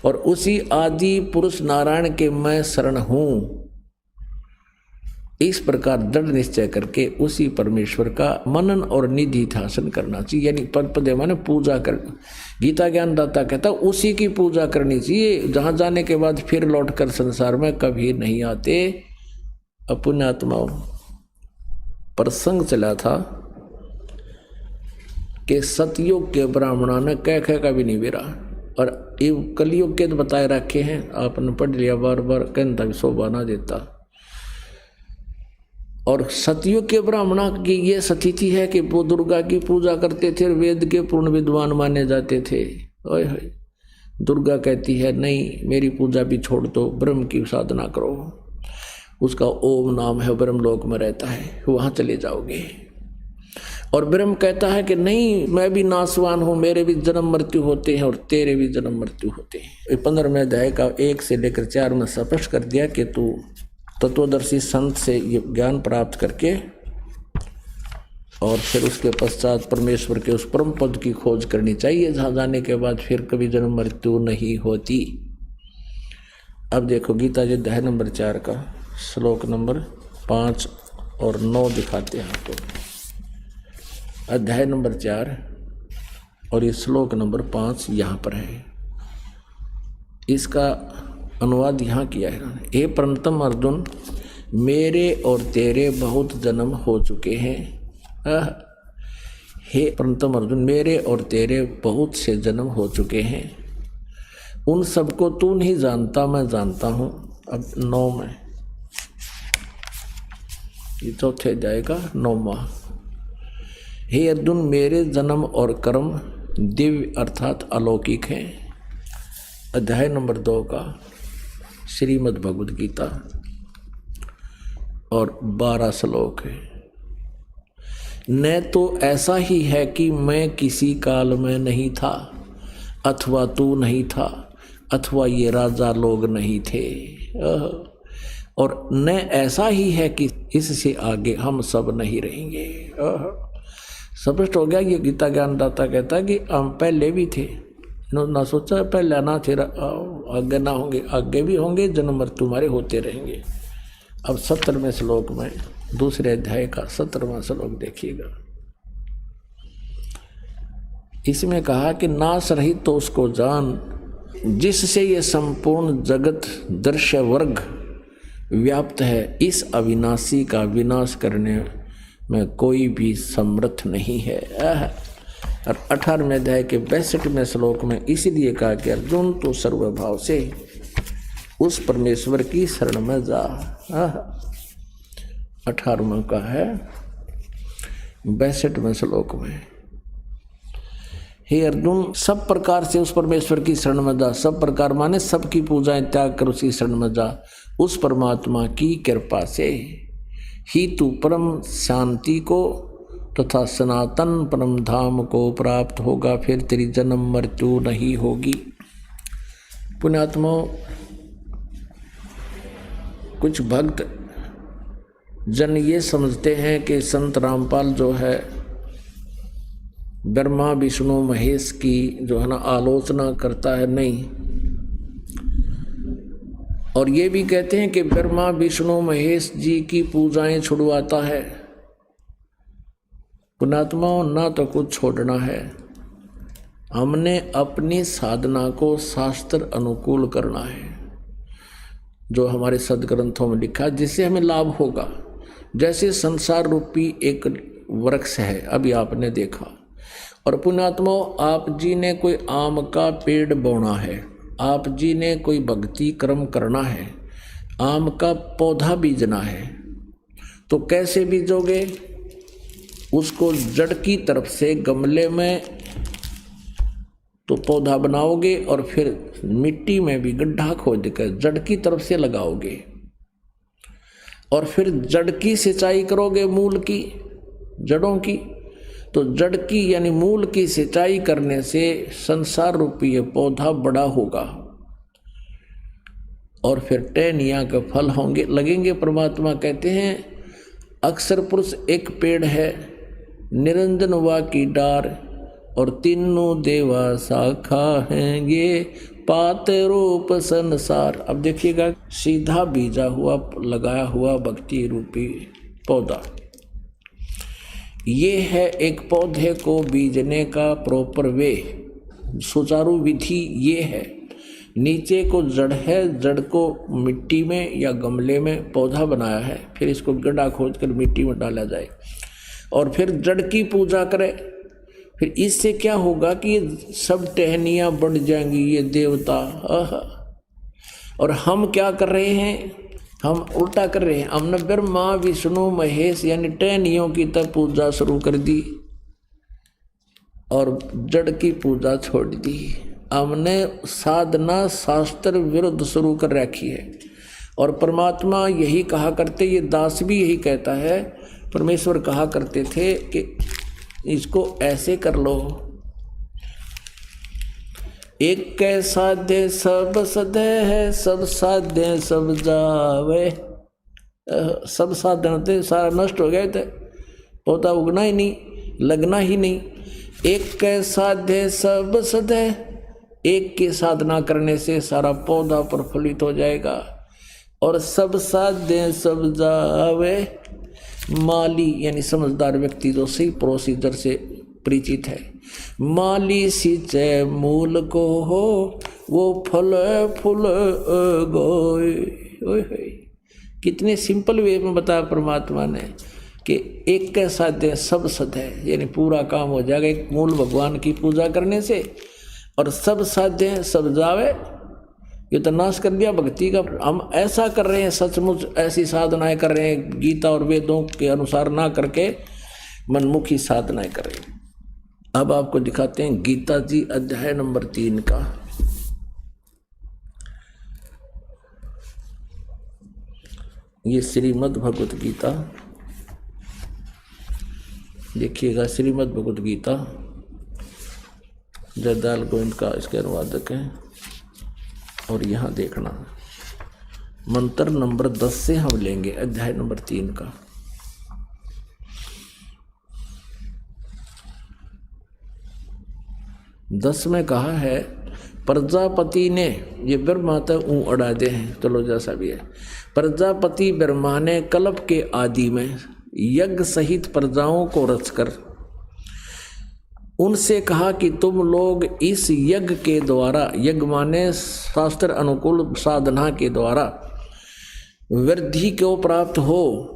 और उसी आदि पुरुष नारायण के मैं शरण हूँ, इस प्रकार दृढ़ निश्चय करके उसी परमेश्वर का मनन और निधि ध्यान करना चाहिए। यानी पद माने पूजा कर, गीता ज्ञानदाता कहता उसी की पूजा करनी चाहिए, जहां जाने के बाद फिर लौटकर संसार में कभी नहीं आते। पुण्यात्माओं, प्रसंग चला था कि सतयुग के ब्राह्मणों ने कह का भी नहीं बेरा, और ये कलयुग के तो बताए रखे हैं, आपने पढ़ लिया बार बार, कहता भी शोभा ना देता। और सतयुग के ब्राह्मणों की ये स्थिति है कि वो दुर्गा की पूजा करते थे, वेद के पूर्ण विद्वान माने जाते थे। ओए होए, दुर्गा कहती है नहीं, मेरी पूजा भी छोड़ दो, ब्रह्म की साधना करो, उसका ओम नाम है, ब्रह्मलोक में रहता है, वहाँ चले जाओगे। और ब्रह्म कहता है कि नहीं, मैं भी नासवान हूँ, मेरे भी जन्म मृत्यु होते हैं और तेरे भी जन्म मृत्यु होते हैं। 15वें अध्याय का 1 से लेकर 4 में स्पष्ट कर दिया कि तू तत्वदर्शी संत से ये ज्ञान प्राप्त करके और फिर उसके पश्चात परमेश्वर के उस परम पद की खोज करनी चाहिए, जहाँ जाने के बाद फिर कभी जन्म मृत्यु नहीं होती। अब देखो गीता जी अध्याय नंबर 4 का श्लोक नंबर 5 और 9 दिखाते हैं आपको। अध्याय नंबर 4 और ये श्लोक नंबर 5 यहाँ पर है। इसका अनुवाद यहाँ किया है। हे प्रणतम अर्जुन, मेरे और तेरे बहुत जन्म हो चुके हैं। हे प्रणतम अर्जुन, मेरे और तेरे बहुत से जन्म हो चुके हैं, उन सबको तू नहीं जानता, मैं जानता हूँ। अब 9 में, ये चौथे जाएगा 9वां। हे अर्जुन, मेरे जन्म और कर्म दिव्य अर्थात अलौकिक हैं। अध्याय नंबर 2 का श्रीमद् भगवद गीता और 12 श्लोक है। न तो ऐसा ही है कि मैं किसी काल में नहीं था, अथवा तू नहीं था, अथवा ये राजा लोग नहीं थे, और न ऐसा ही है कि इससे आगे हम सब नहीं रहेंगे। स्पष्ट हो गया। ये गीता ज्ञानदाता कहता है कि हम पहले भी थे, ना सोचा पहले ना थे, आगे ना होंगे, आगे भी होंगे, जन्म मृत्यु तुम्हारे होते रहेंगे। अब 17वें श्लोक में, दूसरे अध्याय का 17वां श्लोक देखिएगा। इसमें कहा कि नाश रहित तो उसको जान, जिससे ये संपूर्ण जगत दृश्य वर्ग व्याप्त है, इस अविनाशी का विनाश करने में कोई भी समर्थ नहीं है। और 18वें अध्याय के 62वें श्लोक में इसीलिए कहा कि अर्जुन तो सर्वभाव से उस परमेश्वर की शरण में जा। 18वां का है 62वें श्लोक में, हे अर्जुन, सब प्रकार से उस परमेश्वर की शरण में जा। सब प्रकार माने सबकी पूजाएं त्याग कर उसी शरण में जा। उस परमात्मा की कृपा से ही तू परम शांति को तथा सनातन परम धाम को प्राप्त होगा, फिर तेरी जन्म मृत्यु नहीं होगी। पुण्यात्माओं, कुछ भक्त जन ये समझते हैं कि संत रामपाल जो है ब्रह्मा विष्णु महेश की जो है ना आलोचना करता है। नहीं, और ये भी कहते हैं कि ब्रह्मा विष्णु महेश जी की पूजाएं छुड़वाता है। पुण्यात्माओं, ना तो कुछ छोड़ना है, हमने अपनी साधना को शास्त्र अनुकूल करना है, जो हमारे सदग्रंथों में लिखा है, जिससे हमें लाभ होगा। जैसे संसार रूपी एक वृक्ष है, अभी आपने देखा, और पुण्यात्माओं, आप जी ने कोई आम का पेड़ बोना है, आप जी ने कोई भक्ति कर्म करना है, आम का पौधा बीजना है, तो कैसे बीजोगे? उसको जड़ की तरफ से गमले में तो पौधा बनाओगे और फिर मिट्टी में भी गड्ढा खोद कर जड़ की तरफ से लगाओगे, और फिर जड़ की सिंचाई करोगे, मूल की, जड़ों की, तो जड़ की यानी मूल की सिंचाई करने से संसार रूपी पौधा बड़ा होगा और फिर टहनियाँ के फल होंगे लगेंगे। परमात्मा कहते हैं अक्षर पुरुष एक पेड़ है, निरंजन वा की डार, और तीनों देवा शाखा हैं, ये पात रूप संसार। अब देखिएगा सीधा बीजा हुआ लगाया हुआ भक्ति रूपी पौधा, ये है एक पौधे को बीजने का प्रॉपर वे, सुचारू विधि ये है। नीचे को जड़ है, जड़ को मिट्टी में या गमले में पौधा बनाया है, फिर इसको गड्ढा खोद कर मिट्टी में डाला जाए और फिर जड़ की पूजा करे। फिर इससे क्या होगा कि ये सब टहनियाँ बढ़ जाएंगी, ये देवता। और हम क्या कर रहे हैं, हम उल्टा कर रहे हैं। हमने ब्रह्मा विष्णु महेश यानी टहनियों की तब पूजा शुरू कर दी और जड़ की पूजा छोड़ दी। हमने साधना शास्त्र विरुद्ध शुरू कर रखी है। और परमात्मा यही कहा करते, ये दास भी यही कहता है, परमेश्वर कहा करते थे कि इसको ऐसे कर लो, एक कै साध्य सब सदे है, सब साध्य सब जावे। सब साधन थे सारा नष्ट हो गए थे, पौधा उगना ही नहीं, लगना ही नहीं। एक कै साध्य सब सदे, एक की साधना करने से सारा पौधा प्रफुल्लित हो जाएगा। और सब साध्य सब जावे, माली यानी समझदार व्यक्ति जो सही प्रोसीजर से परिचित है, माली सिंचे मूल को हो, वो फल फूल गोए। कितने सिंपल वे में बताया परमात्मा ने कि एक के साध्य सब सद है, यानी पूरा काम हो जाएगा एक मूल भगवान की पूजा करने से। और सब साध्य सब जावे, ये तो नाश कर दिया भक्ति का। हम ऐसा कर रहे हैं, सचमुच ऐसी साधनाएं कर रहे हैं, गीता और वेदों के अनुसार ना करके मनमुखी साधनाएं कर रहे हैं। अब आपको दिखाते हैं गीता जी अध्याय नंबर 3 का। ये श्रीमद् भगवत गीता देखिएगा, श्रीमद् भगवत गीता जयदयाल गोविंद का इसके अनुवादक है। और यहाँ देखना मंत्र नंबर 10 से हम लेंगे अध्याय नंबर 3 का। दस में कहा है, प्रजापति ने, ये ब्रह्मा तो अड़ा दे हैं, चलो जैसा भी है। प्रजापति ब्रह्मा ने कल्प के आदि में यज्ञ सहित प्रजाओं को रचकर उनसे कहा कि तुम लोग इस यज्ञ के द्वारा, यज्ञ माने शास्त्र अनुकूल साधना के द्वारा वृद्धि को प्राप्त हो,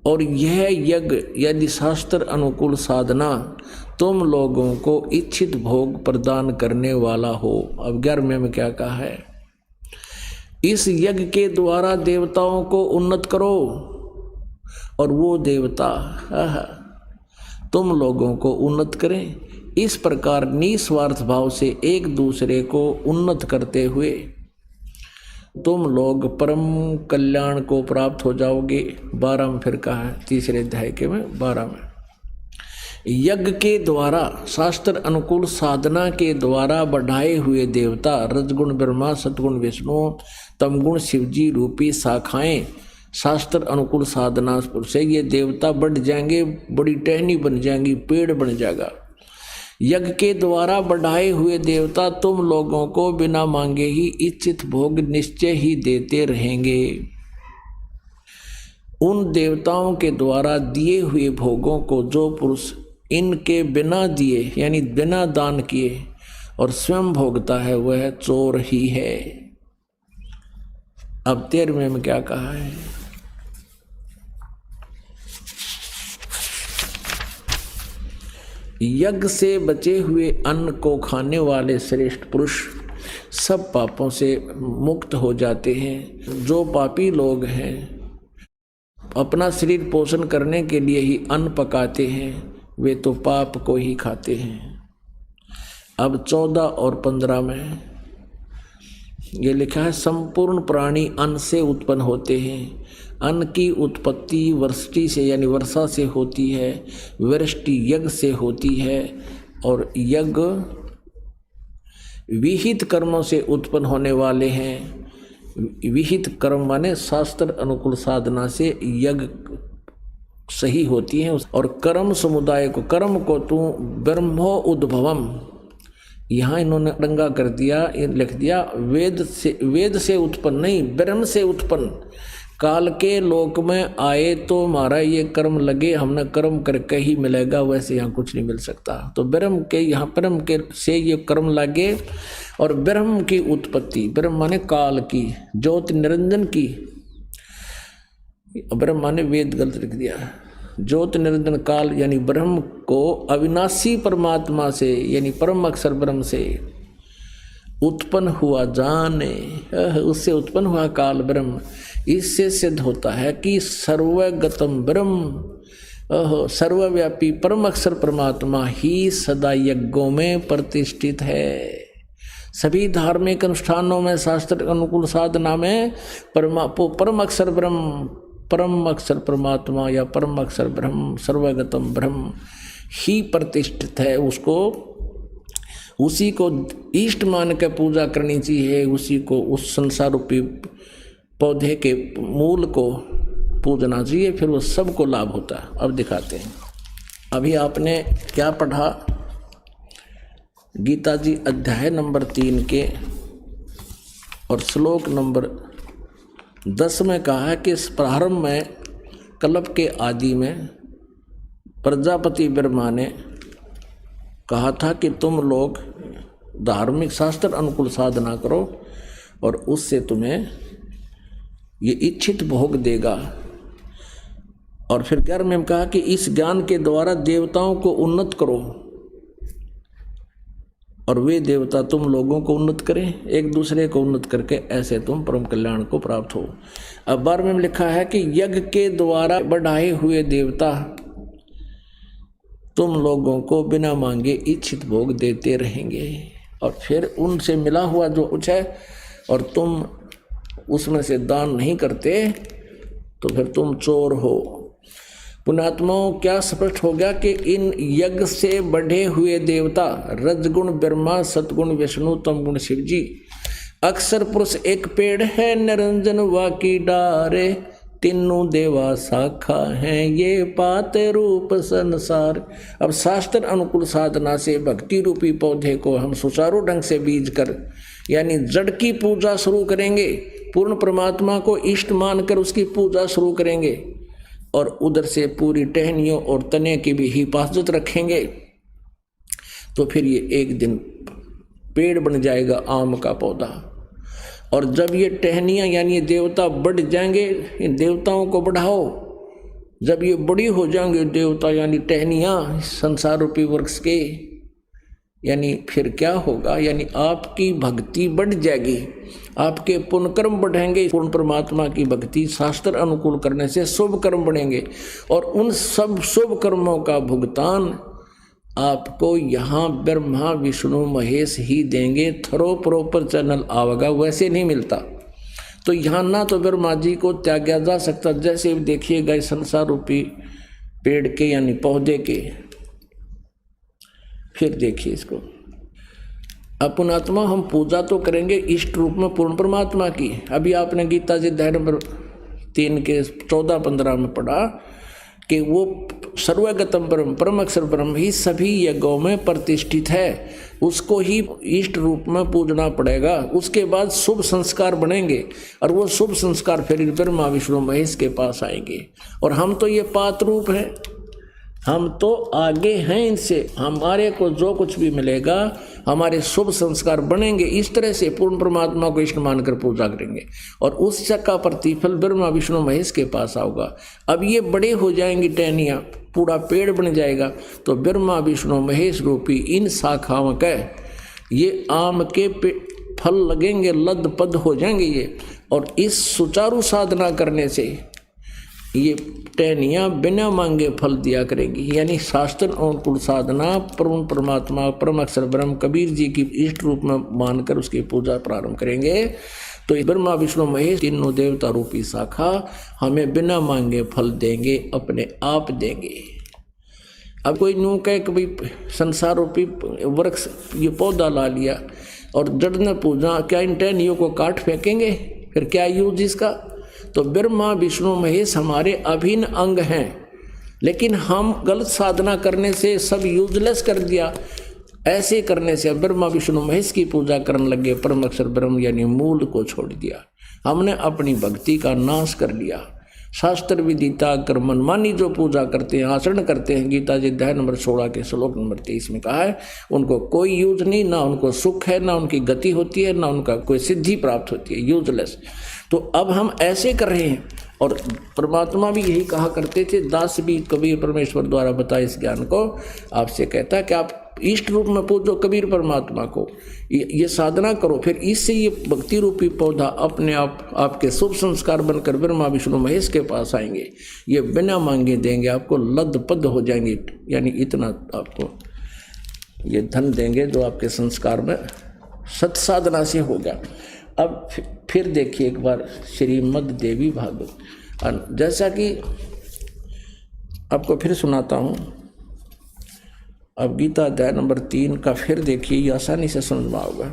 और यह यज्ञ यदि शास्त्र अनुकूल साधना तुम लोगों को इच्छित भोग प्रदान करने वाला हो। अब 11वें में क्या कहा है, इस यज्ञ के द्वारा देवताओं को उन्नत करो और वो देवता तुम लोगों को उन्नत करें। इस प्रकार निस्वार्थ भाव से एक दूसरे को उन्नत करते हुए तुम लोग परम कल्याण को प्राप्त हो जाओगे। 12 में फिर कहा है, तीसरे अध्याय के में 12 में, यज्ञ के द्वारा शास्त्र अनुकूल साधना के द्वारा बढ़ाए हुए देवता रजगुण ब्रह्मा, सतगुण विष्णु, तमगुण शिवजी रूपी शाखाएं शास्त्र अनुकूल साधना से ये देवता बढ़ जाएंगे, बड़ी टहनी बन जाएंगी, पेड़ बन जाएगा। यज्ञ के द्वारा बढ़ाए हुए देवता तुम लोगों को बिना मांगे ही इच्छित भोग निश्चय ही देते रहेंगे। उन देवताओं के द्वारा दिए हुए भोगों को जो पुरुष इनके बिना दिए यानी बिना दान किए और स्वयं भोगता है वह चोर ही है। अब 13वें में क्या कहा है, यज्ञ से बचे हुए अन्न को खाने वाले श्रेष्ठ पुरुष सब पापों से मुक्त हो जाते हैं। जो पापी लोग हैं अपना शरीर पोषण करने के लिए ही अन्न पकाते हैं, वे तो पाप को ही खाते हैं। अब 14 और 15 में, ये लिखा है संपूर्ण प्राणी अन्न से उत्पन्न होते हैं। अन्न की उत्पत्ति वृष्टि से यानी वर्षा से होती है, वृष्टि यज्ञ से होती है, और यज्ञ विहित कर्मों से उत्पन्न होने वाले हैं। विहित कर्म माने शास्त्र अनुकूल साधना से यज्ञ सही होती हैं। और कर्म समुदाय को, कर्म को तू ब्रह्मो उद्भवम, यहाँ इन्होंने डंगा कर दिया, लिख दिया वेद से उत्पन्न नहीं, ब्रह्म से उत्पन्न। काल के लोक में आए तो हमारा ये कर्म लगे, हमने कर्म करके ही मिलेगा, वैसे यहाँ कुछ नहीं मिल सकता। तो ब्रह्म के, यहाँ ब्रह्म के से ये कर्म लगे। और ब्रह्म की उत्पत्ति, ब्रह्म माने काल की, ज्योति निरंजन की, ब्रह्म माने वेद गलत लिख दिया, ज्योति निरंजन काल यानी ब्रह्म को अविनाशी परमात्मा से यानी परम अक्षर ब्रह्म से उत्पन्न हुआ जाने, उससे उत्पन्न हुआ काल ब्रह्म। इससे सिद्ध होता है कि सर्वगतम ब्रह्म, सर्वव्यापी परम अक्षर परमात्मा ही सदा यज्ञों में प्रतिष्ठित है। सभी धार्मिक अनुष्ठानों में, शास्त्र अनुकूल साधना में परम अक्षर ब्रह्म, परम अक्षर परमात्मा या परम अक्षर ब्रह्म, सर्वगतम ब्रह्म ही प्रतिष्ठित है। उसी को इष्ट मान के पूजा करनी चाहिए, उसी को, उस संसार रूपी पौधे के मूल को पूजना चाहिए, फिर वो सबको लाभ होता है। अब दिखाते हैं। अभी आपने क्या पढ़ा? गीता जी अध्याय नंबर 3 के और श्लोक नंबर 10 में कहा है कि प्रारंभ में कल्प के आदि में प्रजापति ब्रह्मा ने कहा था कि तुम लोग धार्मिक शास्त्र अनुकूल साधना करो और उससे तुम्हें ये इच्छित भोग देगा। और फिर 11 में कहा कि इस ज्ञान के द्वारा देवताओं को उन्नत करो और वे देवता तुम लोगों को उन्नत करें, एक दूसरे को उन्नत करके ऐसे तुम परम कल्याण को प्राप्त हो। अब 12 में लिखा है कि यज्ञ के द्वारा बढ़ाए हुए देवता तुम लोगों को बिना मांगे इच्छित भोग देते रहेंगे। और फिर उनसे मिला हुआ जो कुछ है और तुम उसमें से दान नहीं करते तो फिर तुम चोर हो। पुण्यात्माओं, क्या स्पष्ट हो गया कि इन यज्ञ से बढ़े हुए देवता रजगुण ब्रह्मा, सतगुण विष्णु, तमगुण शिव जी, अक्षर पुरुष एक पेड़ है, निरंजन वाकी डारे, तीनों देवा शाखा हैं, ये पाते रूप संसार। अब शास्त्र अनुकूल साधना से भक्ति रूपी पौधे को हम सुचारू ढंग से बीज कर यानी जड़ की पूजा शुरू करेंगे, पूर्ण परमात्मा को इष्ट मानकर उसकी पूजा शुरू करेंगे और उधर से पूरी टहनियों और तने की भी हिफाजत रखेंगे, तो फिर ये एक दिन पेड़ बन जाएगा, आम का पौधा। और जब ये टहनियाँ यानी ये देवता बढ़ जाएंगे, इन देवताओं को बढ़ाओ। जब ये बड़ी हो जाएंगे देवता यानी टहनियाँ संसार रूपी वृक्ष के, यानी फिर क्या होगा, यानी आपकी भक्ति बढ़ जाएगी, आपके पुण्य कर्म बढ़ेंगे। पूर्ण परमात्मा की भक्ति शास्त्र अनुकूल करने से शुभ कर्म बढ़ेंगे और उन सब शुभ कर्मों का भुगतान आपको यहाँ ब्रह्मा विष्णु महेश ही देंगे। थरो प्रॉपर चैनल आवेगा, वैसे नहीं मिलता। तो यहाँ ना तो ब्रह्मा जी को त्यागा जा सकता, जैसे देखिएगा संसार रूपी पेड़ के यानी पौधे के। फिर देखिए इसको, अपनात्मा हम पूजा तो करेंगे इष्ट रूप में पूर्ण परमात्मा की। अभी आपने गीता जी अध्याय नंबर 3 के 14-15 में पढ़ा कि वो सर्वगतम ब्रह्म, परम अक्षर ब्रह्म ही सभी यज्ञों में प्रतिष्ठित है, उसको ही इष्ट रूप में पूजना पड़ेगा। उसके बाद शुभ संस्कार बनेंगे और वो शुभ संस्कार फिर ब्रह्मा विष्णु महेश के पास आएंगे। और हम तो ये पात्र रूप हैं, हम तो आगे हैं इनसे, हमारे को जो कुछ भी मिलेगा हमारे शुभ संस्कार बनेंगे। इस तरह से पूर्ण परमात्मा को इष्ट मानकर पूजा करेंगे और उस का प्रतिफल ब्रह्मा विष्णु महेश के पास आओगा। अब ये बड़े हो जाएंगी टहनियाँ, पूरा पेड़ बन जाएगा, तो ब्रह्मा विष्णु महेश रूपी इन शाखाओं का ये आम के फल लगेंगे, लद पद हो जाएंगे ये। और इस सुचारू साधना करने से ये टहनियाँ बिना मांगे फल दिया करेगी। यानी शास्त्र अनुकूल साधना परम परमात्मा परम अक्षर ब्रह्म कबीर जी की इष्ट रूप में मानकर उसकी पूजा प्रारंभ करेंगे तो ब्रह्मा विष्णु महेश तीनों देवता रूपी शाखा हमें बिना मांगे फल देंगे, अपने आप देंगे। अब कोई यूँ कहे कि भाई संसार रूपी वृक्ष ये पौधा ला लिया और जड़ ने पूजा, क्या इन टहनियों को काट फेंकेंगे? फिर क्या यूज इसका? तो ब्रह्मा विष्णु महेश हमारे अभिन्न अंग हैं, लेकिन हम गलत साधना करने से सब यूजलेस कर दिया। ऐसे करने से ब्रह्मा विष्णु महेश की पूजा करने लगे, परम अक्षर ब्रह्म यानी मूल को छोड़ दिया। हमने अपनी भक्ति का नाश कर लिया। शास्त्र विदिता कर मनमानी जो पूजा करते हैं, आचरण करते हैं, गीता जी अध्याय नंबर 16 के श्लोक नंबर 23 में कहा है, उनको कोई यूज नहीं, ना उनको सुख है, ना उनकी गति होती है, ना उनका कोई सिद्धि प्राप्त होती है, यूजलेस। तो अब हम ऐसे कर रहे हैं। और परमात्मा भी यही कहा करते थे, दास भी कबीर परमेश्वर द्वारा बताए इस ज्ञान को आपसे कहता है कि आप इष्ट रूप में पूजो कबीर परमात्मा को, ये साधना करो, फिर इससे ये भक्ति रूपी पौधा अपने आप आपके शुभ संस्कार बनकर ब्रह्मा विष्णु महेश के पास आएंगे। ये बिना मांगे देंगे, आपको लदपद हो जाएंगे। यानी इतना आपको ये धन देंगे जो आपके संस्कार में सत साधना से होगा। अब फिर देखिए एक बार श्रीमद् देवी भागवत, जैसा कि आपको फिर सुनाता हूँ। अब गीता अध्याय नंबर 3 का फिर देखिए, ये आसानी से समझ में आएगा।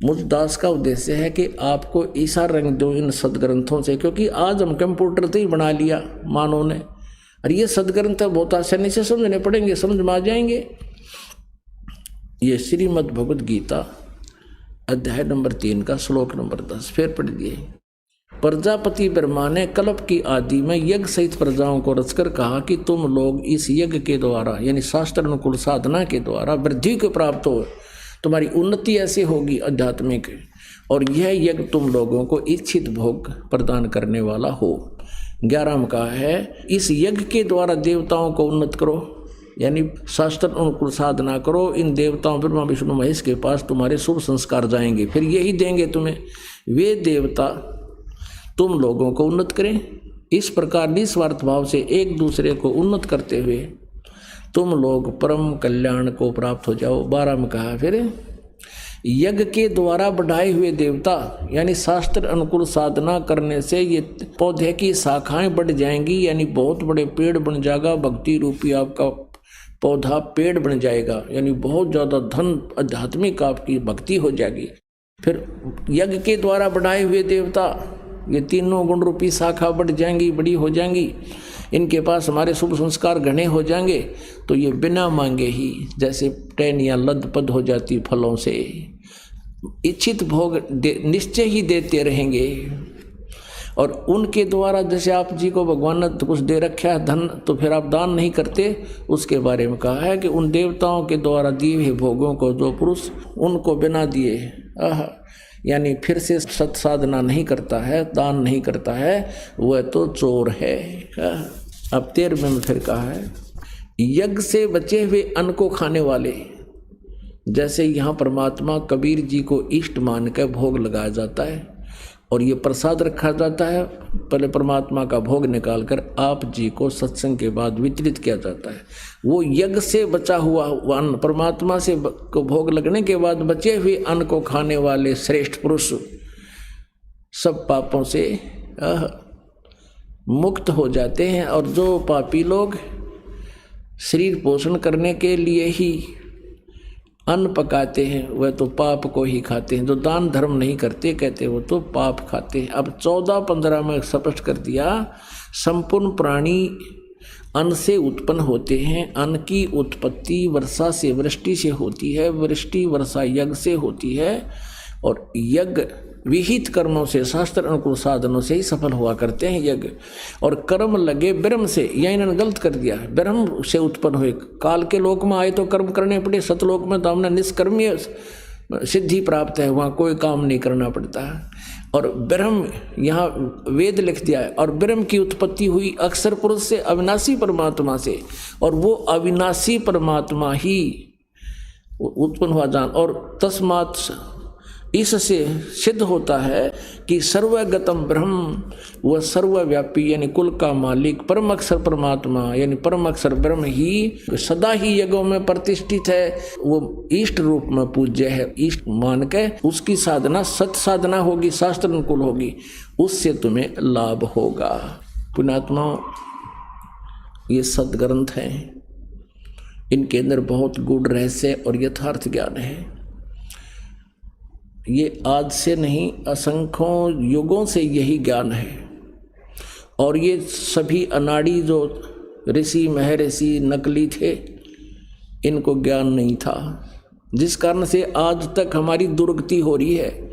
मुझ दास का उद्देश्य है कि आपको ईसा रंग दो इन सदग्रंथों से, क्योंकि आज हम कंप्यूटर से ही बना लिया मानव ने, और ये सदग्रंथ बहुत आसानी से समझने पड़ेंगे, समझ में आ जाएंगे। ये श्रीमद् भगवद गीता अध्याय नंबर 3 का श्लोक नंबर 10 फिर पढ़ दिए। प्रजापति ब्रह्मा ने कल्प की आदि में यज्ञ सहित प्रजाओं को रचकर कहा कि तुम लोग इस यज्ञ के द्वारा यानी शास्त्र अनुकूल साधना के द्वारा वृद्धि को प्राप्त हो, तुम्हारी उन्नति ऐसे होगी आध्यात्मिक, और यह यज्ञ तुम लोगों को इच्छित भोग प्रदान करने वाला हो। 11 में कहा है, इस यज्ञ के द्वारा देवताओं को उन्नत करो, यानी शास्त्र अनुकूल साधना करो। इन देवताओं ब्रह्मा विष्णु महेश के पास तुम्हारे शुभ संस्कार जाएंगे, फिर यही देंगे तुम्हें। वे देवता तुम लोगों को उन्नत करें। इस प्रकार निस्वार्थ भाव से एक दूसरे को उन्नत करते हुए तुम लोग परम कल्याण को प्राप्त हो जाओ। 12 में कहा फिर, यज्ञ के द्वारा बढ़ाए हुए देवता यानी शास्त्र अनुकूल साधना करने से ये पौधे की शाखाएं बढ़ जाएंगी, यानी बहुत बड़े पेड़ बन जाएगा। भक्ति रूपी आपका पौधा पेड़ बन जाएगा, यानी बहुत ज़्यादा धन आध्यात्मिक आपकी भक्ति हो जाएगी। फिर यज्ञ के द्वारा बढ़ाए हुए देवता ये तीनों गुण रूपी शाखा बढ़ जाएंगी, बड़ी हो जाएंगी, इनके पास हमारे शुभ संस्कार घने हो जाएंगे। तो ये बिना मांगे ही जैसे टहनियाँ लदपद हो जाती फलों से, इच्छित भोग निश्चय ही देते रहेंगे। और उनके द्वारा जैसे आप जी को भगवान ने कुछ दे रखा है धन, तो फिर आप दान नहीं करते, उसके बारे में कहा है कि उन देवताओं के द्वारा दिए हुए भोगों को जो पुरुष उनको बिना दिए यानी फिर से सत साधना नहीं करता है, दान नहीं करता है, वह तो चोर है। अब 13 में फिर कहा है, यज्ञ से बचे हुए अन्न को खाने वाले, जैसे यहाँ परमात्मा कबीर जी को इष्ट मान कर भोग लगाया जाता है और ये प्रसाद रखा जाता है, पहले परमात्मा का भोग निकालकर आप जी को सत्संग के बाद वितरित किया जाता है। वो यज्ञ से बचा हुआ अन्न परमात्मा से को भोग लगने के बाद बचे हुए अन्न को खाने वाले श्रेष्ठ पुरुष सब पापों से मुक्त हो जाते हैं। और जो पापी लोग शरीर पोषण करने के लिए ही अन्न पकाते हैं वह तो पाप को ही खाते हैं। जो दान धर्म नहीं करते कहते वो तो पाप खाते हैं। अब 14-15 में स्पष्ट कर दिया, संपूर्ण प्राणी अन्न से उत्पन्न होते हैं। अन्न की उत्पत्ति वर्षा से वृष्टि से होती है, वृष्टि वर्षा यज्ञ से होती है, और यज्ञ विहित कर्मों से शास्त्र अनुकूल साधनों से ही सफल हुआ करते हैं यज्ञ। और कर्म लगे ब्रह्म से, यह इन्होंने गलत कर दिया, ब्रह्म से उत्पन्न हुए। काल के लोक में आए तो कर्म करने पड़े, सतलोक में तो हमने निष्कर्मीय सिद्धि प्राप्त है, वहाँ कोई काम नहीं करना पड़ता है। और ब्रह्म यहाँ वेद लिख दिया है, और ब्रह्म की उत्पत्ति हुई अक्षर पुरुष से, अविनाशी परमात्मा से, और वो अविनाशी परमात्मा ही उत्पन्न हुआ जान। और तस्मात् इससे सिद्ध होता है कि सर्वगतम ब्रह्म, वह सर्वव्यापी यानी कुल का मालिक परम अक्षर परमात्मा यानी परम अक्षर ब्रह्म ही सदा ही यज्ञों में प्रतिष्ठित है। वो इष्ट रूप में पूज्य है। इष्ट मान के उसकी साधना सत साधना होगी, शास्त्र अनुकूल होगी, उससे तुम्हें लाभ होगा। पुण्यात्मा, ये सदग्रंथ हैं, इनके अंदर बहुत गूढ़ रहस्य और यथार्थ ज्ञान है। ये आज से नहीं, असंख्यों युगों से यही ज्ञान है। और ये सभी अनाड़ी जो ऋषि महर्षि नकली थे, इनको ज्ञान नहीं था, जिस कारण से आज तक हमारी दुर्गति हो रही है।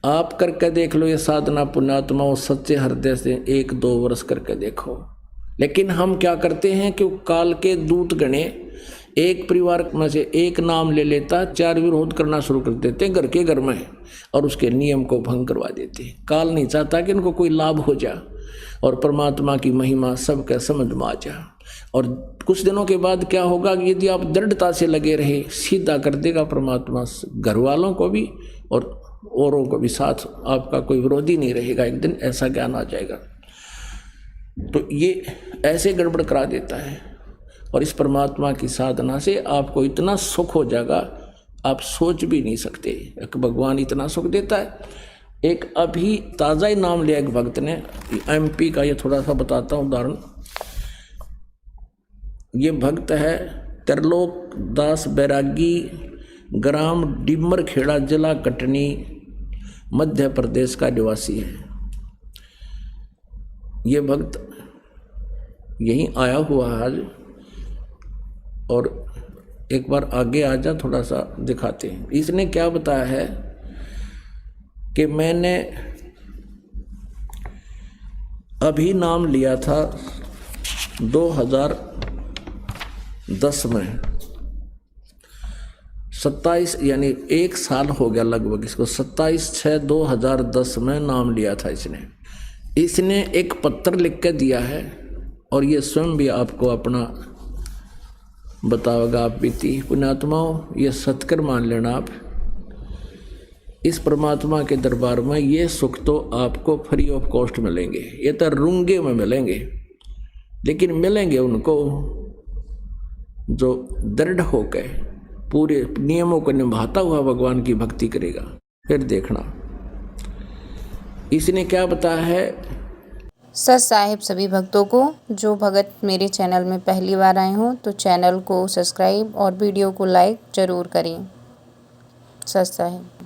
आप करके देख लो ये साधना पुण्यात्माओं, सच्चे हृदय से 1-2 वर्ष करके देखो। लेकिन हम क्या करते हैं कि काल के दूत गणे एक परिवार में से एक नाम ले लेता, 4 विरोध करना शुरू कर देते हैं घर के घर में, और उसके नियम को भंग करवा देते हैं। काल नहीं चाहता कि इनको कोई लाभ हो जाए और परमात्मा की महिमा सबके समझ में आ जाए। और कुछ दिनों के बाद क्या होगा कि यदि आप दृढ़ता से लगे रहे, सीधा कर देगा परमात्मा घर वालों को भी और औरों को भी, साथ आपका कोई विरोधी नहीं रहेगा। एक दिन ऐसा ज्ञान आ जाएगा। तो ये ऐसे गड़बड़ करा देता है। और इस परमात्मा की साधना से आपको इतना सुख हो जाएगा, आप सोच भी नहीं सकते। भगवान इतना सुख देता है। एक अभी ताज़ा ही नाम लिया एक भक्त ने, MP का, ये थोड़ा सा बताता हूँ उदाहरण। ये भक्त है त्रिलोक दास बैरागी, ग्राम डिमर खेड़ा, जिला कटनी, मध्य प्रदेश का निवासी है। ये भक्त यहीं आया हुआ है आज। और एक बार आगे आ जा, थोड़ा सा दिखाते हैं। इसने क्या बताया है कि मैंने अभी नाम लिया था 2010 में, 27 यानी 1 साल हो गया लगभग इसको, 27/6/2010 में नाम लिया था इसने एक पत्र लिख के दिया है। और ये स्वयं भी आपको अपना बताओगा। आप बीती पुण्यात्माओं, ये सत्कर मान लेना। आप इस परमात्मा के दरबार में ये सुख तो आपको फ्री ऑफ कॉस्ट मिलेंगे। ये तो रूंगे में मिलेंगे, लेकिन मिलेंगे उनको जो दृढ़ होकर पूरे नियमों को निभाता हुआ भगवान की भक्ति करेगा। फिर देखना इसने क्या बताया है। सत साहिब सभी भक्तों को, जो भगत मेरे चैनल में पहली बार आए हों तो चैनल को सब्सक्राइब और वीडियो को लाइक ज़रूर करें। सत साहिब।